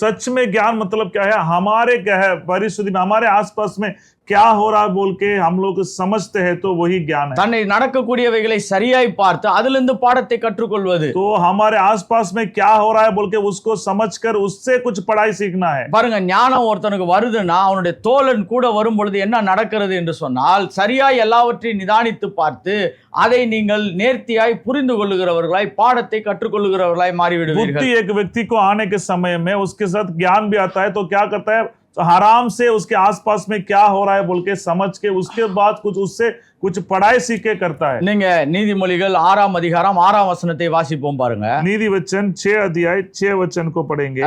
सच में ज्ञान मतलब क्या है, हमारे क्या है परिस्थिति में, हमारे आसपास में क्या हो रहा है बोल के हम लोग समझते हैं, तो वही ज्ञान है. தன்னை நடக்கக்கூடியவைகளை சரியாய் பார்த்து அதிலிருந்து பாடத்தை கற்றுக்கொள்வது. तो हमारे आसपास में क्या हो रहा है बोल के उसको समझकर उससे कुछ पढ़ाई सीखना है. பாருங்க, ஞானம் ஒருத்தனுக்கு வருதுன்னா அவனுடைய தோழன் கூட வரும் பொழுது என்ன நடக்கிறது என்று சொன்னால், சரியாய் எல்லாவற்றையும் நிதானித்து பார்த்து அதை நீங்கள் நேர்த்தியாய் புரிந்து கொள்ளுகிறவர்களாய் பாடத்தை கற்றுக்கொள்ளுகிறவர்களாய் மாறிவிடுவீர்கள். बुद्धि एक व्यक्ति को आने के समय में उसके साथ ज्ञान भी आता है, तो क्या करता है, तो आराम से उसके आसपास में क्या हो रहा है बोल के समझ के उसके बाद कुछ उससे कुछ पढ़ाई सीख के करता है। நீங்க நீதிமொழிகள் 6ஆம் அதிகாரம் 6ஆம் வசனத்தை வாசிப்போம் பாருங்க. नीति वचन 6 अध्याय 6 वचन को पढ़ेंगे।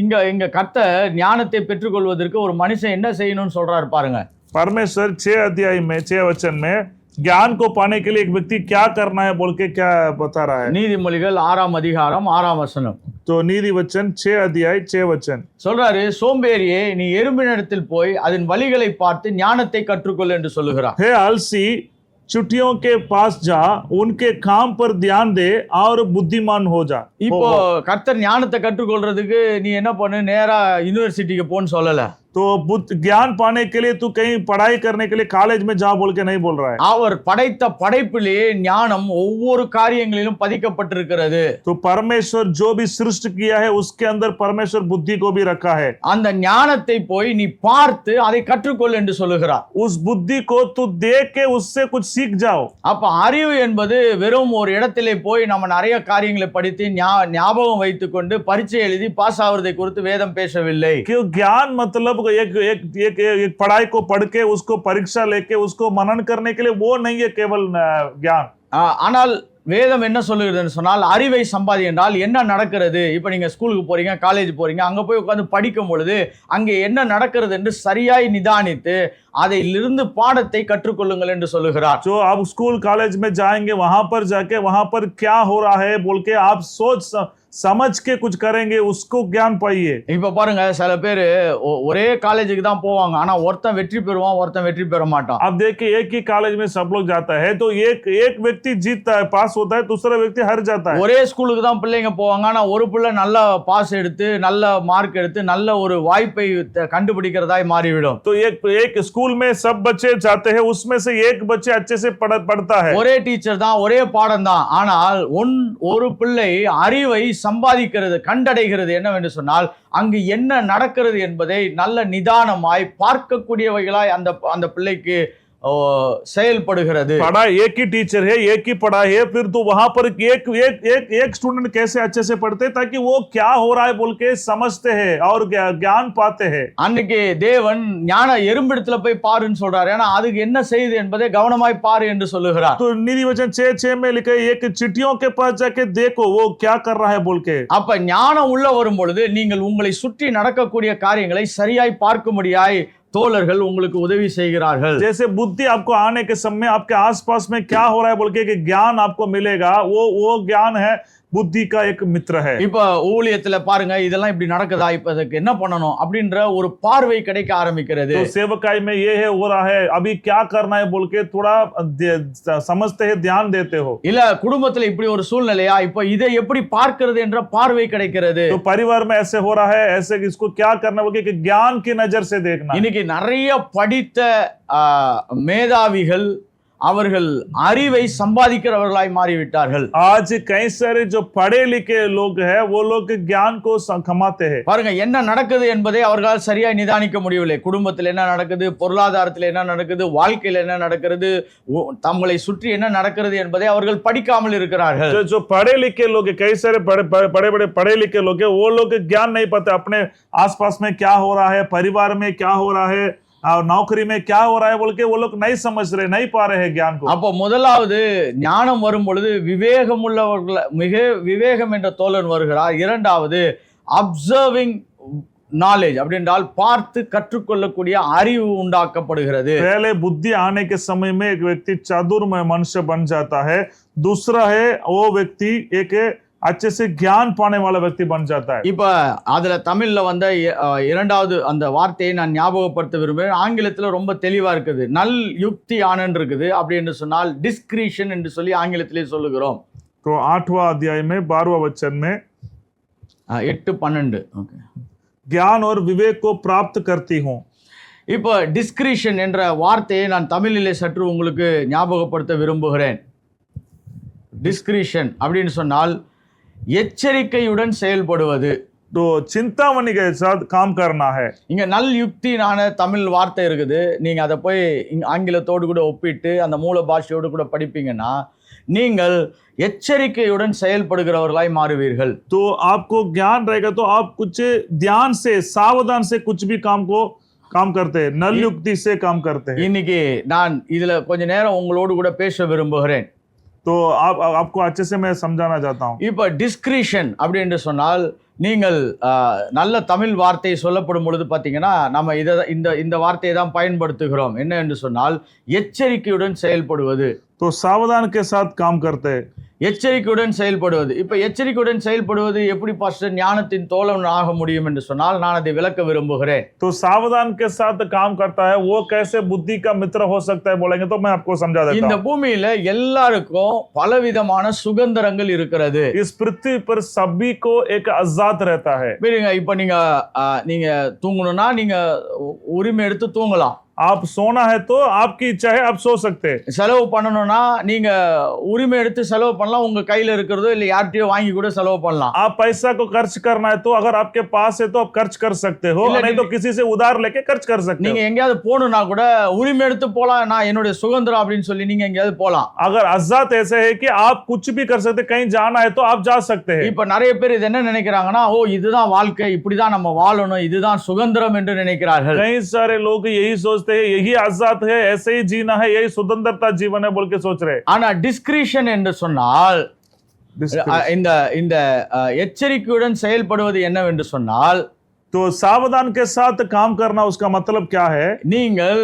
இங்க இங்க கர்த்தர் ஞானத்தை பெற்றுக்கொள்வதற்கு ஒரு மனுஷன் என்ன செய்யணும்னு சொல்றாரு பாருங்க. परमेश्वर 6 अध्याय में 6 वचन में ज्ञान को पाने के लिए एक व्यक्ति क्या करना है बोल के क्या बता रहा है। நீதிமொழிகள் 6ஆம் அதிகாரம் 6ஆம் வசனம். तो नीति वचन 6 अध्याय 6 वचन சொல்றாரு, சோம்பேறியே நீ எறும்பினிடத்தில் போய் அதன் வழிகளை பார்த்து ஞானத்தை கற்றுக்கொள் என்று சொல்லுகிறார். हे आलसी चुटियों के पास जा, उनके काम पर ध्यान दे और बुद्धिमान हो जा। இப்போ கர்த்தர் ஞானத்தை கற்றுக்கொள்றதுக்கு நீ என்ன பண்ணு, நேரா யூனிவர்சிட்டிக்கு போன்னு சொல்லல. तो बुद्ध ज्ञान पाने के लिए तू कहीं पढ़ाई करने के लिए कॉलेज में जा बोल के नहीं बोल रहा है। அவர் படைத்த படைப்பிலேயே ஞானம் ஒவ்வொரு காரியங்களிலும் பதிக்கப்பட்டிருக்கிறது. तो परमेश्वर जो भी सृष्टि किया है उसके अंदर परमेश्वर बुद्धि को भी रखा है। அந்த ஞானத்தை போய் நீ பார்த்து அதை கற்றுக்கொள் என்று சொல்லுகிறார். उस बुद्धि को तू देख के उससे कुछ सीख जाओ। அப்ப அறிவு என்பது வெறும் ஒரு இடத்திலே போய் நம்ம நிறைய காரியங்களை படித்து ஞாபகம் வைத்துக்கொண்டு பரீட்சை எழுதி பாஸ் ஆவதை குறித்து வேதம் பேசவில்லை. क्यों ज्ञान मतलब एक पढ़ाई को पढ़ के उसको परीक्षा लेके उसको मनन करने के लिए वो नहीं है केवल ज्ञान। ஆனால் வேதம் என்ன சொல்லுகிறதுன்னு சொன்னால் அறிவை சம்பாதி என்றால் என்ன நடக்கிறது. இப்போ நீங்க ஸ்கூலுக்கு போறீங்க, காலேஜ் போறீங்க, அங்க போய் உட்கார்ந்து படிக்கும் பொழுது அங்கே என்ன நடக்கிறது என்று சரியாய் நிதானித்து அதிலிருந்து பாடத்தை கற்றுக்கொள்ளுங்கள் என்று சொல்லுகிறார். जो आप स्कूल कॉलेज में जाएंगे वहां पर जाके वहां पर क्या हो रहा है बोल के आप सोच समझ के कुछ करेंगे, उसको ज्ञान पाइए। இப்ப பாருங்க, சில பேர் ஒரே காலேஜுக்கு தான் போவாங்க, ஆனா ஒருத்தன் வெற்றி பெறுவான், ஒருத்தன் வெற்றி பெற மாட்டான். अब देखिए एक ही कॉलेज में सब लोग जाता है तो एक व्यक्ति जीतता है, पास होता है, दूसरा व्यक्ति हार जाता है। ஒரே ஸ்கூலுக்கு தான் பிள்ளைங்க போவாங்க, ஆனா ஒரு பிள்ளை நல்ல பாஸ் எடுத்து நல்ல மார்க் எடுத்து நல்ல ஒரு வாய்ப்பை கண்டுபிடிக்கிறதாய் மாறிவிடும். तो एक स्कूल में सब बच्चे जाते हैं, उसमें से एक बच्चे अच्छे से पढ़ता है। ஒரே டீச்சர் தான், ஒரே பாடம் தான், ஆனால் ஒரு பிள்ளை அறிவை சம்பாதிக்கிறது, கண்டடைகிறது என்னவென்று சொன்னால் அங்கு என்ன நடக்கிறது என்பதை நல்ல நிதானமாய் பார்க்கக்கூடியவைகளாய் அந்த பிள்ளைக்கு செயல்படுகிறது. पढ़ाई एक ही टीचर है, एक ही पढ़ाई है, फिर तो वहां पर एक स्टूडेंट कैसे अच्छे से पढ़ते ताकि वो क्या हो रहा है बोल के समझते हैं और ज्ञान पाते हैं। அன்னைக்கு தேவன் ஞான எறும்பிடத்துல போய் பாருன்னு சொல்றாரு, ஏன்னா அதுக்கு என்ன செய்யுது என்பதை கவனமாய் பாரு என்று சொல்லுகிறார். तो नीति वचन 6:6 में लिखा है एक चिट्ठियों के पास जाके देखो वो क्या कर रहा है बोल के। அப்ப ஞானம் உள்ள வரும் பொழுது நீங்கள் உங்களை சுற்றி நடக்கக்கூடிய காரியங்களை சரியாய் பார்க்க முடியாய் தோழர்கள் உங்களுக்கு உதவி செய்கிறார்கள். जैसे बुद्धि आपको आने के समय आपके आसपास में क्या हो रहा है बोल के ज्ञान आपको मिलेगा, वो ज्ञान है புத்தி का एक मित्र है। இப்ப ஊழியத்துல பாருங்க, இதெல்லாம் இப்படி நடக்குதா, இப்ப அதுக்கு என்ன பண்ணணும் அப்படின்ற ஒரு பார்வை கிடைக்க ஆரம்பிக்கிறது. तो सेवकाई में ये है हो रहा है, अभी क्या करना है बोल के थोड़ा समझते हैं, ध्यान देते हो। இல்ல குடும்பத்துல இப்படி ஒரு சூழ்நிலையா, இப்ப இதை எப்படி பார்க்கிறது என்ற பார்வை கிடைக்கிறது. तो परिवार में ऐसे हो रहा है, ऐसे इसको क्या करना बोल के ज्ञान की नजर से देखना। இன்னைக்கு நிறைய படித்த மேதாவிகள் அவர்கள் அறிவை சம்பாதிக்கிறவர்களாய் மாறிவிட்டார்கள். आज कई सारे जो पढ़े लिखे लोग हैं वो लोग ज्ञान को कमाते हैं। பாருங்க, என்ன நடக்குது என்பதை அவர்களால் சரியாய் நிதானிக்க முடியவில்லை. குடும்பத்தில் என்ன நடக்குது, பொருளாதாரத்தில் என்ன நடக்குது, வாழ்க்கையில் என்ன நடக்கிறது, தங்களை சுற்றி என்ன நடக்கிறது என்பதை அவர்கள் படிக்காமல் இருக்கிறார்கள். जो पढ़े लिखे लोग, कई सारे बड़े पढ़े लिखे लोग हैं, वो लोग ज्ञान नहीं पाते, अपने आसपास में क्या हो रहा है, परिवार में क्या हो रहा है और नौकरी में क्या हो रहा है बोल के वो लोग नहीं समझ रहे, नहीं पा रहे हैं ज्ञान को। அப்போ முதலாவது ஞானம் வரும் பொழுது விவேகம் உள்ளவர்கள், மிக விவேகம் என்ற தோழன் வருகிறார். இரண்டாவது அப்சர்விங் நாலேஜ் அப்படின்றால் பார்த்து கற்றுக்கொள்ளக்கூடிய அறிவு உண்டாக்கப்படுகிறது. पहले बुद्धि आने के समय में एक व्यक्ति चातुर मनुष्य बन जाता है, दूसरा है वो व्यक्ति एक अच्छे से ज्ञान पाने वाला व्यक्ति बन जाता है। இப்ப அதுல தமிழ்ல வந்த இரண்டாவது அந்த வார்த்தையை நான் ஞாபகப்படுத்த விரும்புகிறேன். ஆங்கிலத்துல ரொம்ப தெளிவா இருக்குது. நல் யுக்தி ஆனன் இருக்குது, அப்படி என்று சொன்னால் டிஸ்கிரிஷன் என்று சொல்லி ஆங்கிலத்திலே சொல்லுகிறோம். तो 8वां अध्याय में 12वां वचन में 8:12 ஓகே, ज्ञान और विवेक को प्राप्त करती हूँ। இப்போ டிஸ்கிரிஷன் என்ற வார்த்தையை நான் தமிழிலே சற்று உங்களுக்கு ஞாபகப்படுத்த விரும்புகிறேன். டிஸ்கிரிஷன் அப்படின்னு சொன்னால் எச்சரிக்கையுடன் செயல்படுவது. तो चिंतामणि के साथ काम करना है। இங்க நல் யுக்தினான தமிழ் வார்த்தை இருக்குது. நீங்க அதை போய் ஆங்கிலத்தோடு கூட ஒப்பிட்டு அந்த மூல பாஷையோடு கூட படிப்பீங்கன்னா நீங்கள் எச்சரிக்கையுடன் செயல்படுகிறவர்களாய் மாறுவீர்கள். तो आपको ज्ञान रहेगा तो आप कुछ ध्यान से सावधान से कुछ भी काम करते हैं, नल युक्ति से काम करते हैं। இன்னைக்கு நான் இதுல கொஞ்ச நேரம் உங்களோடு கூட பேச விரும்புகிறேன். तो आपको अच्छे से मैं समझाना चाहता हूँ। இப்போ டிஸ்கிரிஷன் அப்படி என்று சொன்னால் நீங்கள் நல்ல தமிழ் வார்த்தை சொல்லப்படும் பொழுது பார்த்தீங்கன்னா நம்ம இதை இந்த வார்த்தையை தான் பயன்படுத்துகிறோம். என்ன என்று சொன்னால் எச்சரிக்கையுடன் செயல்படுவது. तो सावधान के साथ काम करते हैं। எச்சரிக்கையுடன் செயல்படுவது. இப்போ எச்சரிக்கையுடன் செயல்படுவது எப்படி பாஸ்டர் ஞானத்தின் தோழன் ஆக முடியும் என்று சொன்னால் நான் அதை விளக்க விரும்புகிறேன். तो सावधान के साथ काम करता है वो कैसे बुद्धि का मित्र हो सकता है बोलेंगे तो मैं आपको समझा देता हूं। இந்த பூமியில எல்லாருக்கும் பலவிதமான சுகந்தரங்கள் இருக்கிறது. इस पृथ्वी पर सभी को एक आजाद रहता है। இப்போ நீங்க தூங்கணும்னா நீங்க உரிமை எடுத்து தூங்கலாம். आप सोना है तो आपकी इच्छा है, आप सो सकते हैं। செலவு பண்ணணும்னா நீங்க உரிமை எடுத்து செலவு பண்ணலாம். உங்க கையில இருக்கிறதோ இல்ல யார்கிட்டயோ வாங்கி கூட செலவு பண்ணலாம். आप पैसा को खर्च करना है तो अगर आपके पास है तो आप खर्च कर सकते हो, नहीं तो किसी से उधार लेके खर्च कर सकते हो। நீங்க எங்கயாவது போணும்னா கூட உரிமை எடுத்து போலாம். நான் என்னுடைய சுதந்திரம் அப்படின்னு சொல்லி நீங்க எங்கயாவது போலாம். अगर आजाद ऐसे है कि आप कुछ भी कर सकते, कहीं जाना है तो आप जा सकते हैं। இப்ப நிறைய பேர் இது என்ன நினைக்கிறாங்கன்னா, ஓ இதுதான் வாழ்க்கை, இப்படிதான் நம்ம வாழணும், இதுதான் சுதந்திரம் என்று நினைக்கிறார்கள். कई सारे लोग यही सोचते हैं यही आजाद है, ऐसे ही जीना है, यही स्वतंत्रता जीवन है बोल के सोच रहे। ஆனா டிஸ்கிரிஷன் என்று சொன்னால் இந்த இந்த எச்சரிக்கையுடன் செயல்படுவது என்னவென்று சொன்னால் तो सावधान के साथ काम करना उसका मतलब क्या है? நீங்கள்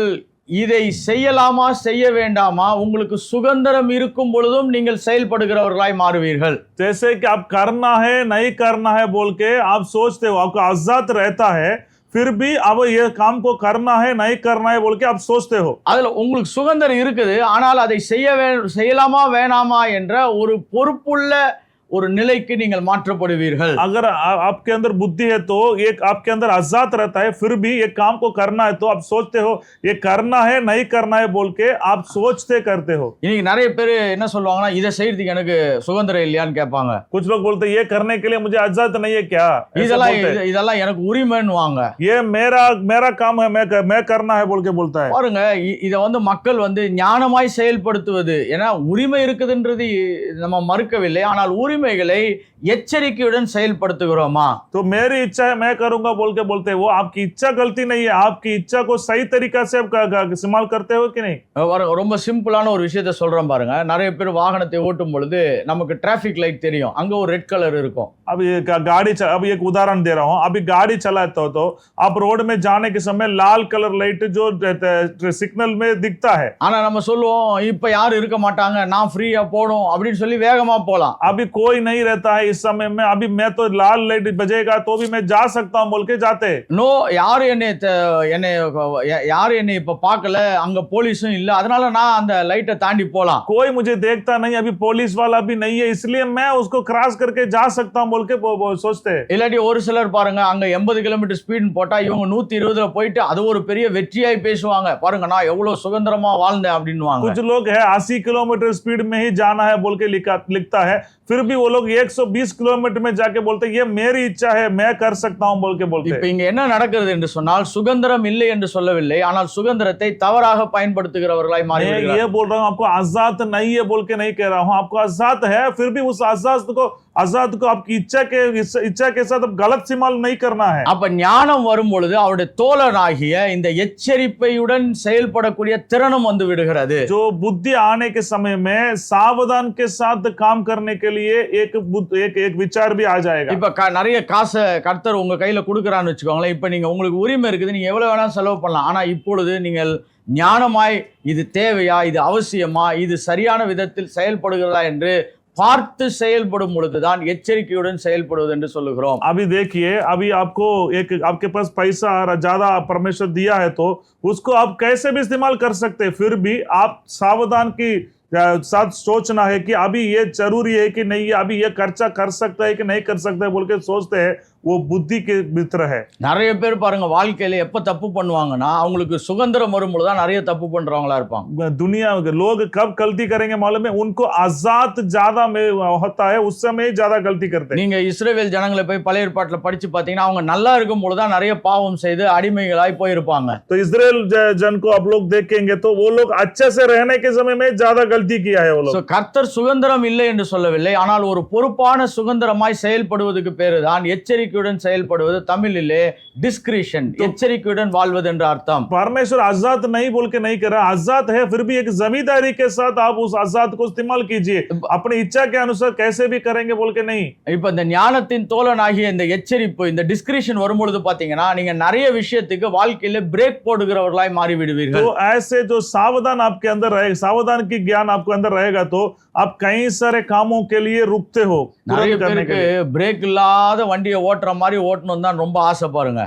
இதை செய்யலாமா செய்ய வேண்டாமா உங்களுக்கு சுதந்திரம் இருக்கும் பொழுதும் நீங்கள் செயல்படுகிறவர்களாய் மாறுவீர்கள். जैसे कि आप करना है नहीं करना है बोल के आप सोचते हो, आपको आजाद रहता है, फिर भी अब ये काम को करना है नहीं करना है बोल के आप सोचते हो। அதுல உங்களுக்கு சுதந்திரம் இருக்குது. ஆனால் அதை செய்யலாமா வேணாமா என்ற ஒரு பொறுப்புள்ள ஒரு நிலைக்கு நீங்கள் மாற்றப்படுவீர்கள். अगर आपके अंदर बुद्धि है तो एक आपके अंदर आजाद रहता है, फिर भी एक काम को करना है तो आप सोचते हो ये करना है नहीं करना है बोल के आप सोचते करते हो। இன்னைக்கு நிறைய பேர் என்ன சொல்லுவாங்கன்னா, இதை செய்யறதுக்கு எனக்கு சுதந்திரம் இல்லையான்னு கேட்பாங்க. कुछ लोग बोलते हैं ये करने के लिए मुझे आजाद नहीं है क्या, இதெல்லாம் எனக்கு உரிமைன்னுவாங்க. ये मेरा काम है, मैं करना है बोल के बोलता है। பாருங்க, இதை மக்கள் ஞானமாய் செயல்படுத்துவது. ஏன்னா உரிமை இருக்குதுன்றது நம்ம மறுக்கவில்லை. ஆனால் உரிமைகளை எச்சரிக்கையுடன் செயல்படுத்துகிறோமா? तो मेरी इच्छा है मैं करूंगा बोल के बोलते हैं, वो आपकी इच्छा गलती नहीं है, आपकी इच्छा को सही तरीका से इस्तेमाल करते हो कि नहीं? ரொம்ப சிம்பிளான ஒரு விஷயத்தை சொல்றேன் பாருங்க. நிறைய பேர் வாகனத்தை ஓட்டும் பொழுது நமக்கு டிராபிக் லைட் தெரியும், அங்க ஒரு ரெட் கலர் இருக்கும். अब एक उदाहरण दे रहा हूं, अभी गाड़ी चलाते हो तो आप रोड में जाने के समय लाल कलर लाइट जो सिग्नल में दिखता है, ஆனா நம்ம சொல்லுவோம் இப்ப யாரும் இருக்க மாட்டாங்க, நான் ஃப்ரீயா போணும் அப்படின்னு சொல்லி வேகமா போலாம். अभी कोई नहीं रहता है इस समय में, अभी मैं तो लाल लाइट बजेगा तो भी मैं जा सकता हूं बोल के जाते। நோ, யாரும் என்னை இப்ப பார்க்கல, அங்க போலீஸும் இல்ல, அதனால நான் அந்த லைட்டை தாண்டி போலாம். कोई मुझे देखता नहीं, अभी पुलिस वाला भी नहीं है, इसलिए मैं उसको क्रॉस करके जा सकता हूं बोल के सोचते हैं। இல்லாட்டி ஒரு சிலர் பாருங்க, அங்க 80 கிலோமீட்டர் ஸ்பீட் போட்டா இவங்க 120ல போயிட்டு அது ஒரு பெரிய வெற்றியாய் பேசுவாங்க. பாருங்க நான் எவ்வளவு சுதந்திரமா வாழ்ந்தேன் அப்படின்னுவாங்க. कुछ लोग है 80 किलोमीटर स्पीड में ही जाना है बोल के लिखता है, फिर भी वो लोग 120 किलोमीटर में जाके बोलते हैं ये मेरी इच्छा है, मैं कर सकता हूं बोल के बोलते हैं। இப்போ இங்க என்ன நடக்கிறது என்று சொன்னால், சுதந்திரம் இல்லை என்று சொல்லவில்லை, ஆனால் சுதந்திரத்தை தவறாக பயன்படுத்துகிறவர்களாய் மாறிவிடுகிறார்கள். ये बोल रहा हूं आपको आजाद नहीं है बोल के नहीं कह रहा हूं, आपको आजाद है, फिर भी उस आजाद को आपकी इच्छा के साथ अब गलत इस्तेमाल नहीं करना है। அப்ப ஞானம் வரும் பொழுது அவருடைய தோழனாகிய இந்த எச்சரிப்பையுடன் செயல்படக்கூடிய திறனும் வந்து விடுகிறது. जो बुद्धि आने के समय में सावधान के साथ काम करने के लिए एक विचार भी आ जाएगा। இப்ப நிறைய காசை கர்த்தர் உங்க கையில கொடுக்கறான்னு வெச்சுக்கோங்களேன். இப்ப நீங்க உங்களுக்கு உரிமை இருக்குது, நீங்க எவ்வளவு வேணா செலவு பண்ணலாம். ஆனா இப்பொழுது நீங்கள் ஞானமாய் இது தேவையா, இது அவசியமா, இது சரியான விதத்தில் செயல்படுகிறதா என்று பார்த்து செயல்படும் பொழுதுதான் எச்சரிக்கையுடன் செயல்படுவது என்று சொல்லுகிறோம். अभी देखिए, अभी आपके पास पैसा ज्यादा परमेश्वर दिया है तो उसको आप कैसे भी इस्तेमाल कर सकते हैं, फिर भी आप सावधान की साथ सोचना है कि अभी ये जरूरी है कि नहीं, अभी ये खर्चा कर सकता है कि नहीं कर सकता है बोल के सोचते हैं, वो बुद्धि के मित्र है। நிறைய பேர் பாருங்க வாழ்க்கையில எப்ப தப்பு பண்ணுவாங்கன்னா அவங்களுக்கு சுதந்திரம் வரும்பொழுது தான் நிறைய தப்பு பண்றவங்களா இருப்பாங்க. दुनिया के लोग कब गलती करेंगे मालूम है? उनको आजाद ज्यादा में होता है, उस समय ही ज्यादा गलती करते हैं। நீங்க இஸ்ரவேல் ஜனங்களை போய் பழைய ஏற்பாட்டுல படிச்சு பாத்தீங்கன்னா அவங்க நல்லா இருக்கும் பொழுதுதான் நிறைய பாவம் செய்து அடிமைகளாய் போயிருப்பாங்க. तो इजराइल जन को आप लोग देखेंगे तो वो लोग अच्छे से रहने के समय में ज्यादा गलती किया है वो लोग। கர்த்தர் சுதந்திரம் இல்லை என்று சொல்லவில்லை, ஆனால் ஒரு பொறுப்பான சுதந்திரமாய் செயல்படுவதற்கு பேருதான் எச்சரிக்கையுடன் செயல்படுவது. தமிழிலே டிஸ்கிரிஷன், எச்சரிக்கையுடன் வாழ்வது என்ற அர்த்தம். परमेश्वर आजाद नहीं बोल के नहीं कर रहा, आजाद है, फिर भी एक जमींदारी के साथ आप उस आजाद को इस्तेमाल कीजिए, अपनी इच्छा के अनुसार कैसे भी करेंगे बोल के नहीं। இப்ப இந்த ஞானத்தின் தோழனாகிய இந்த எச்சரிப்பு, இந்த டிஸ்கிரிஷன் வரும்பொழுது பாத்தீங்கன்னா நீங்க நிறைய விஷயத்துக்கு வாழ்க்கையில பிரேக் போடுகிறவர்களாய் மாறி விடுவீர்கள். तो ऐसे जो सावधान आपके अंदर रहेगा, सावधान की ज्ञान आपके अंदर रहेगा तो आप कई सारे कामों के लिए रुकते हो। நிறைய பேருக்கு பிரேக் இல்லாத வண்டியை ஓட்டுற மாதிரி ஓட்டணும் தான் ரொம்ப ஆசை பாருங்க.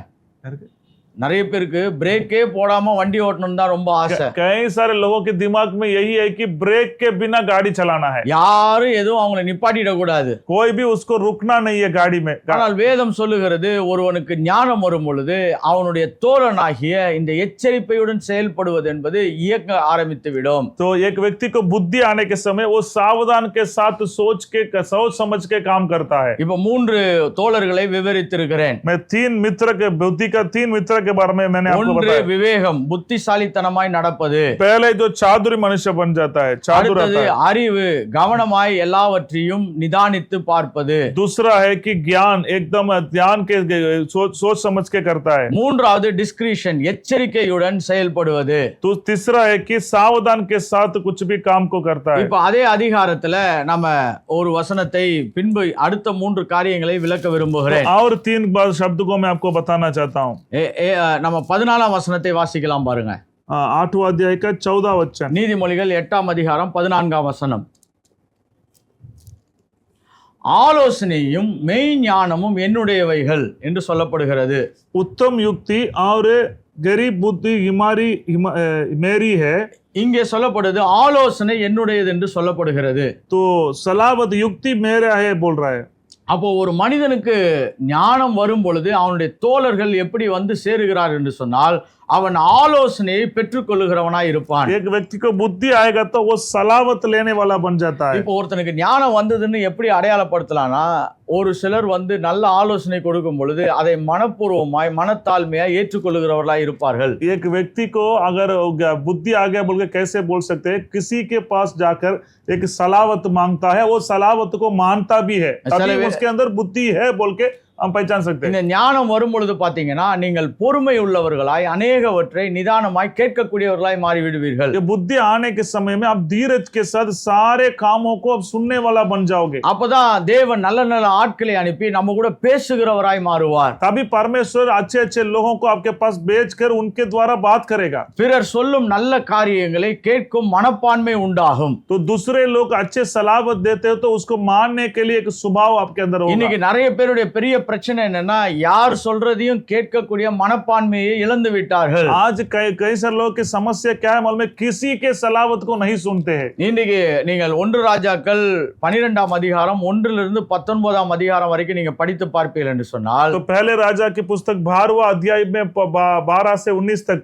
நிறைய பேருக்கு பிரேக்கே போடாம வண்டி ஓட்டணும் தான் ரொம்ப ஆசை. कई सारे लोगों के दिमाग में यही है कि ब्रेक के बिना गाड़ी चलाना है, யாரும் எதுவும் அவங்களை நிப்பாட்டிட கூடாது. कोई भी उसको रुकना नहीं है गाड़ी में। ஆனால் வேதம் சொல்லுகிறது ஒருவனுக்கு ஞானம் வரும் பொழுது அவனுடைய தோழனாகிய இந்த எச்சரிப்பையுடன் செயல்படுவது என்பது இயக்க ஆரம்பித்து விடும். तो एक व्यक्ति को बुद्धि आने के समय वो सावधान के साथ सोच समझ के काम करता है। இப்ப 3 தோழர்களை விவரித்திருக்கிறேன். मैं बुद्धि का 3 मित्र के बारे में मैंने आपको ஒன்று बताया। விவேகம், புத்திசாலித்தனமாய் நடப்பது. पहले जो चातुर्य मनुष्य बन जाता है, चातुर அடுத்தது आता है। அறிவு, கவனமாய் எல்லாவற்றையும் நிதானித்து பார்ப்பது. दूसरा है कि ज्ञान, एकदम ध्यान के सोच समझ के करता है। மூன்றாவது டிஸ்கிரிஷன், எச்சரிக்கையுடன் செயல்படுவது. तो तीसरा है कि सावधान के साथ कुछ भी काम को करता है। இப்ப அதே அதிகாரத்துல நம்ம ஒரு வசனத்தை பின்பு அடுத்த 3 காரியங்களை விளக்க விரும்புகிறேன். और 3 शब्द को मैं आपको बताना चाहता हूँ। நம்ம 14ஆம் வசனத்தை வாசிக்கலாம் பாருங்க. 8वां अध्याय का 14वां वचन। நீதிமொழிகள் 8ஆம் அதிகாரம் 14ஆம் வசனம். ஆலோசனையும் மெய்ஞானமும் என்னுடையவைகள் என்று சொல்லப்படுகிறது. उत्तम युक्ति और गरीब बुद्धि मेरी है। இங்கே சொல்லப்படுது ஆலோசனை என்னுடையது என்று சொல்லப்படுகிறது. तो सलावत युक्ति मेरा है बोल रहा है। அப்போ ஒரு மனிதனுக்கு ஞானம் வரும் பொழுது அவனுடைய தோழர்கள் எப்படி வந்து சேருகிறார் என்று சொன்னால் அவன் ஆலோசனையை பெற்றுக்கொள்ளுகிறவனாய் இருப்பான். एक व्यक्ति को बुद्धि आएगा तो वो सलावत लेने वाला बन जाता है। இப்போ ஒருத்தனுக்கு ஞானம் வந்ததுன்னு எப்படி அடையாளப்படுத்தலாம்னா, ஒரு சிலர் வந்து நல்ல ஆலோசனை கொடுக்கும் பொழுது அதை மனப்பூர்வமாய் மனத்தாழ்மையாய் ஏற்றுக்கொள்ளுகிறவர்களாய் இருப்பார்கள். एक व्यक्ति को अगर बुद्धि आ गया बोल के कैसे बोल सकते हैं? किसी के पास जाकर एक सलावत मांगता है, वो सलावत को मानता भी है, तभी उसके अंदर बुद्धि है बोल के हम पहचान सकते हैं। இந்த ஞானம் வரும் பொழுது பாத்தீங்கன்னா நீங்கள் பொறுமை உள்ளவர்களாய் அநேகவற்றை நிதானமாய் கேட்கக்கூடியவர்களாய் மாறி விடுவீர்கள். ये बुद्धि आने के समय में आप धीरज के साथ सारे कामों को अब सुनने वाला बन जाओगे। அப்பதான் தேவன் நல்ல நல்ல ஆட்களை அனுப்பி நம்ம கூட பேசுகிறவராய் மாறுவார். तभी परमेश्वर अच्छे अच्छे लोगों को आपके पास भेजकर उनके द्वारा बात करेगा। பிறர் சொல்லும் நல்ல காரியங்களை கேட்கும் மனப்பான்மை உண்டாகும். तो दूसरे लोग अच्छे सलावत देते हो तो उसको मानने के लिए एक स्वभाव आपके अंदर होगा। இன்னைக்கு நிறைய பேருடைய பெரிய பிரச்சனை என்னன்னா யார் சொல்றதையும் கேட்கக்கூடிய மனப்பான்மையை இழந்து விட்டார்கள். आज कई सारे लोगों की समस्या क्या है मालूम है? किसी के सलावत को नहीं सुनते हैं। இன்னைக்கு நீங்கள் 1 ராஜாக்கள் 12ஆம் அதிகாரம் 1 to 19ஆம் அதிகாரம் வரைக்கும் நீங்க படித்து பார்ப்பீர்கள் என்று சொன்னால், तो पहले राजा की पुस्तक 12वां अध्याय में 12 से 19 तक,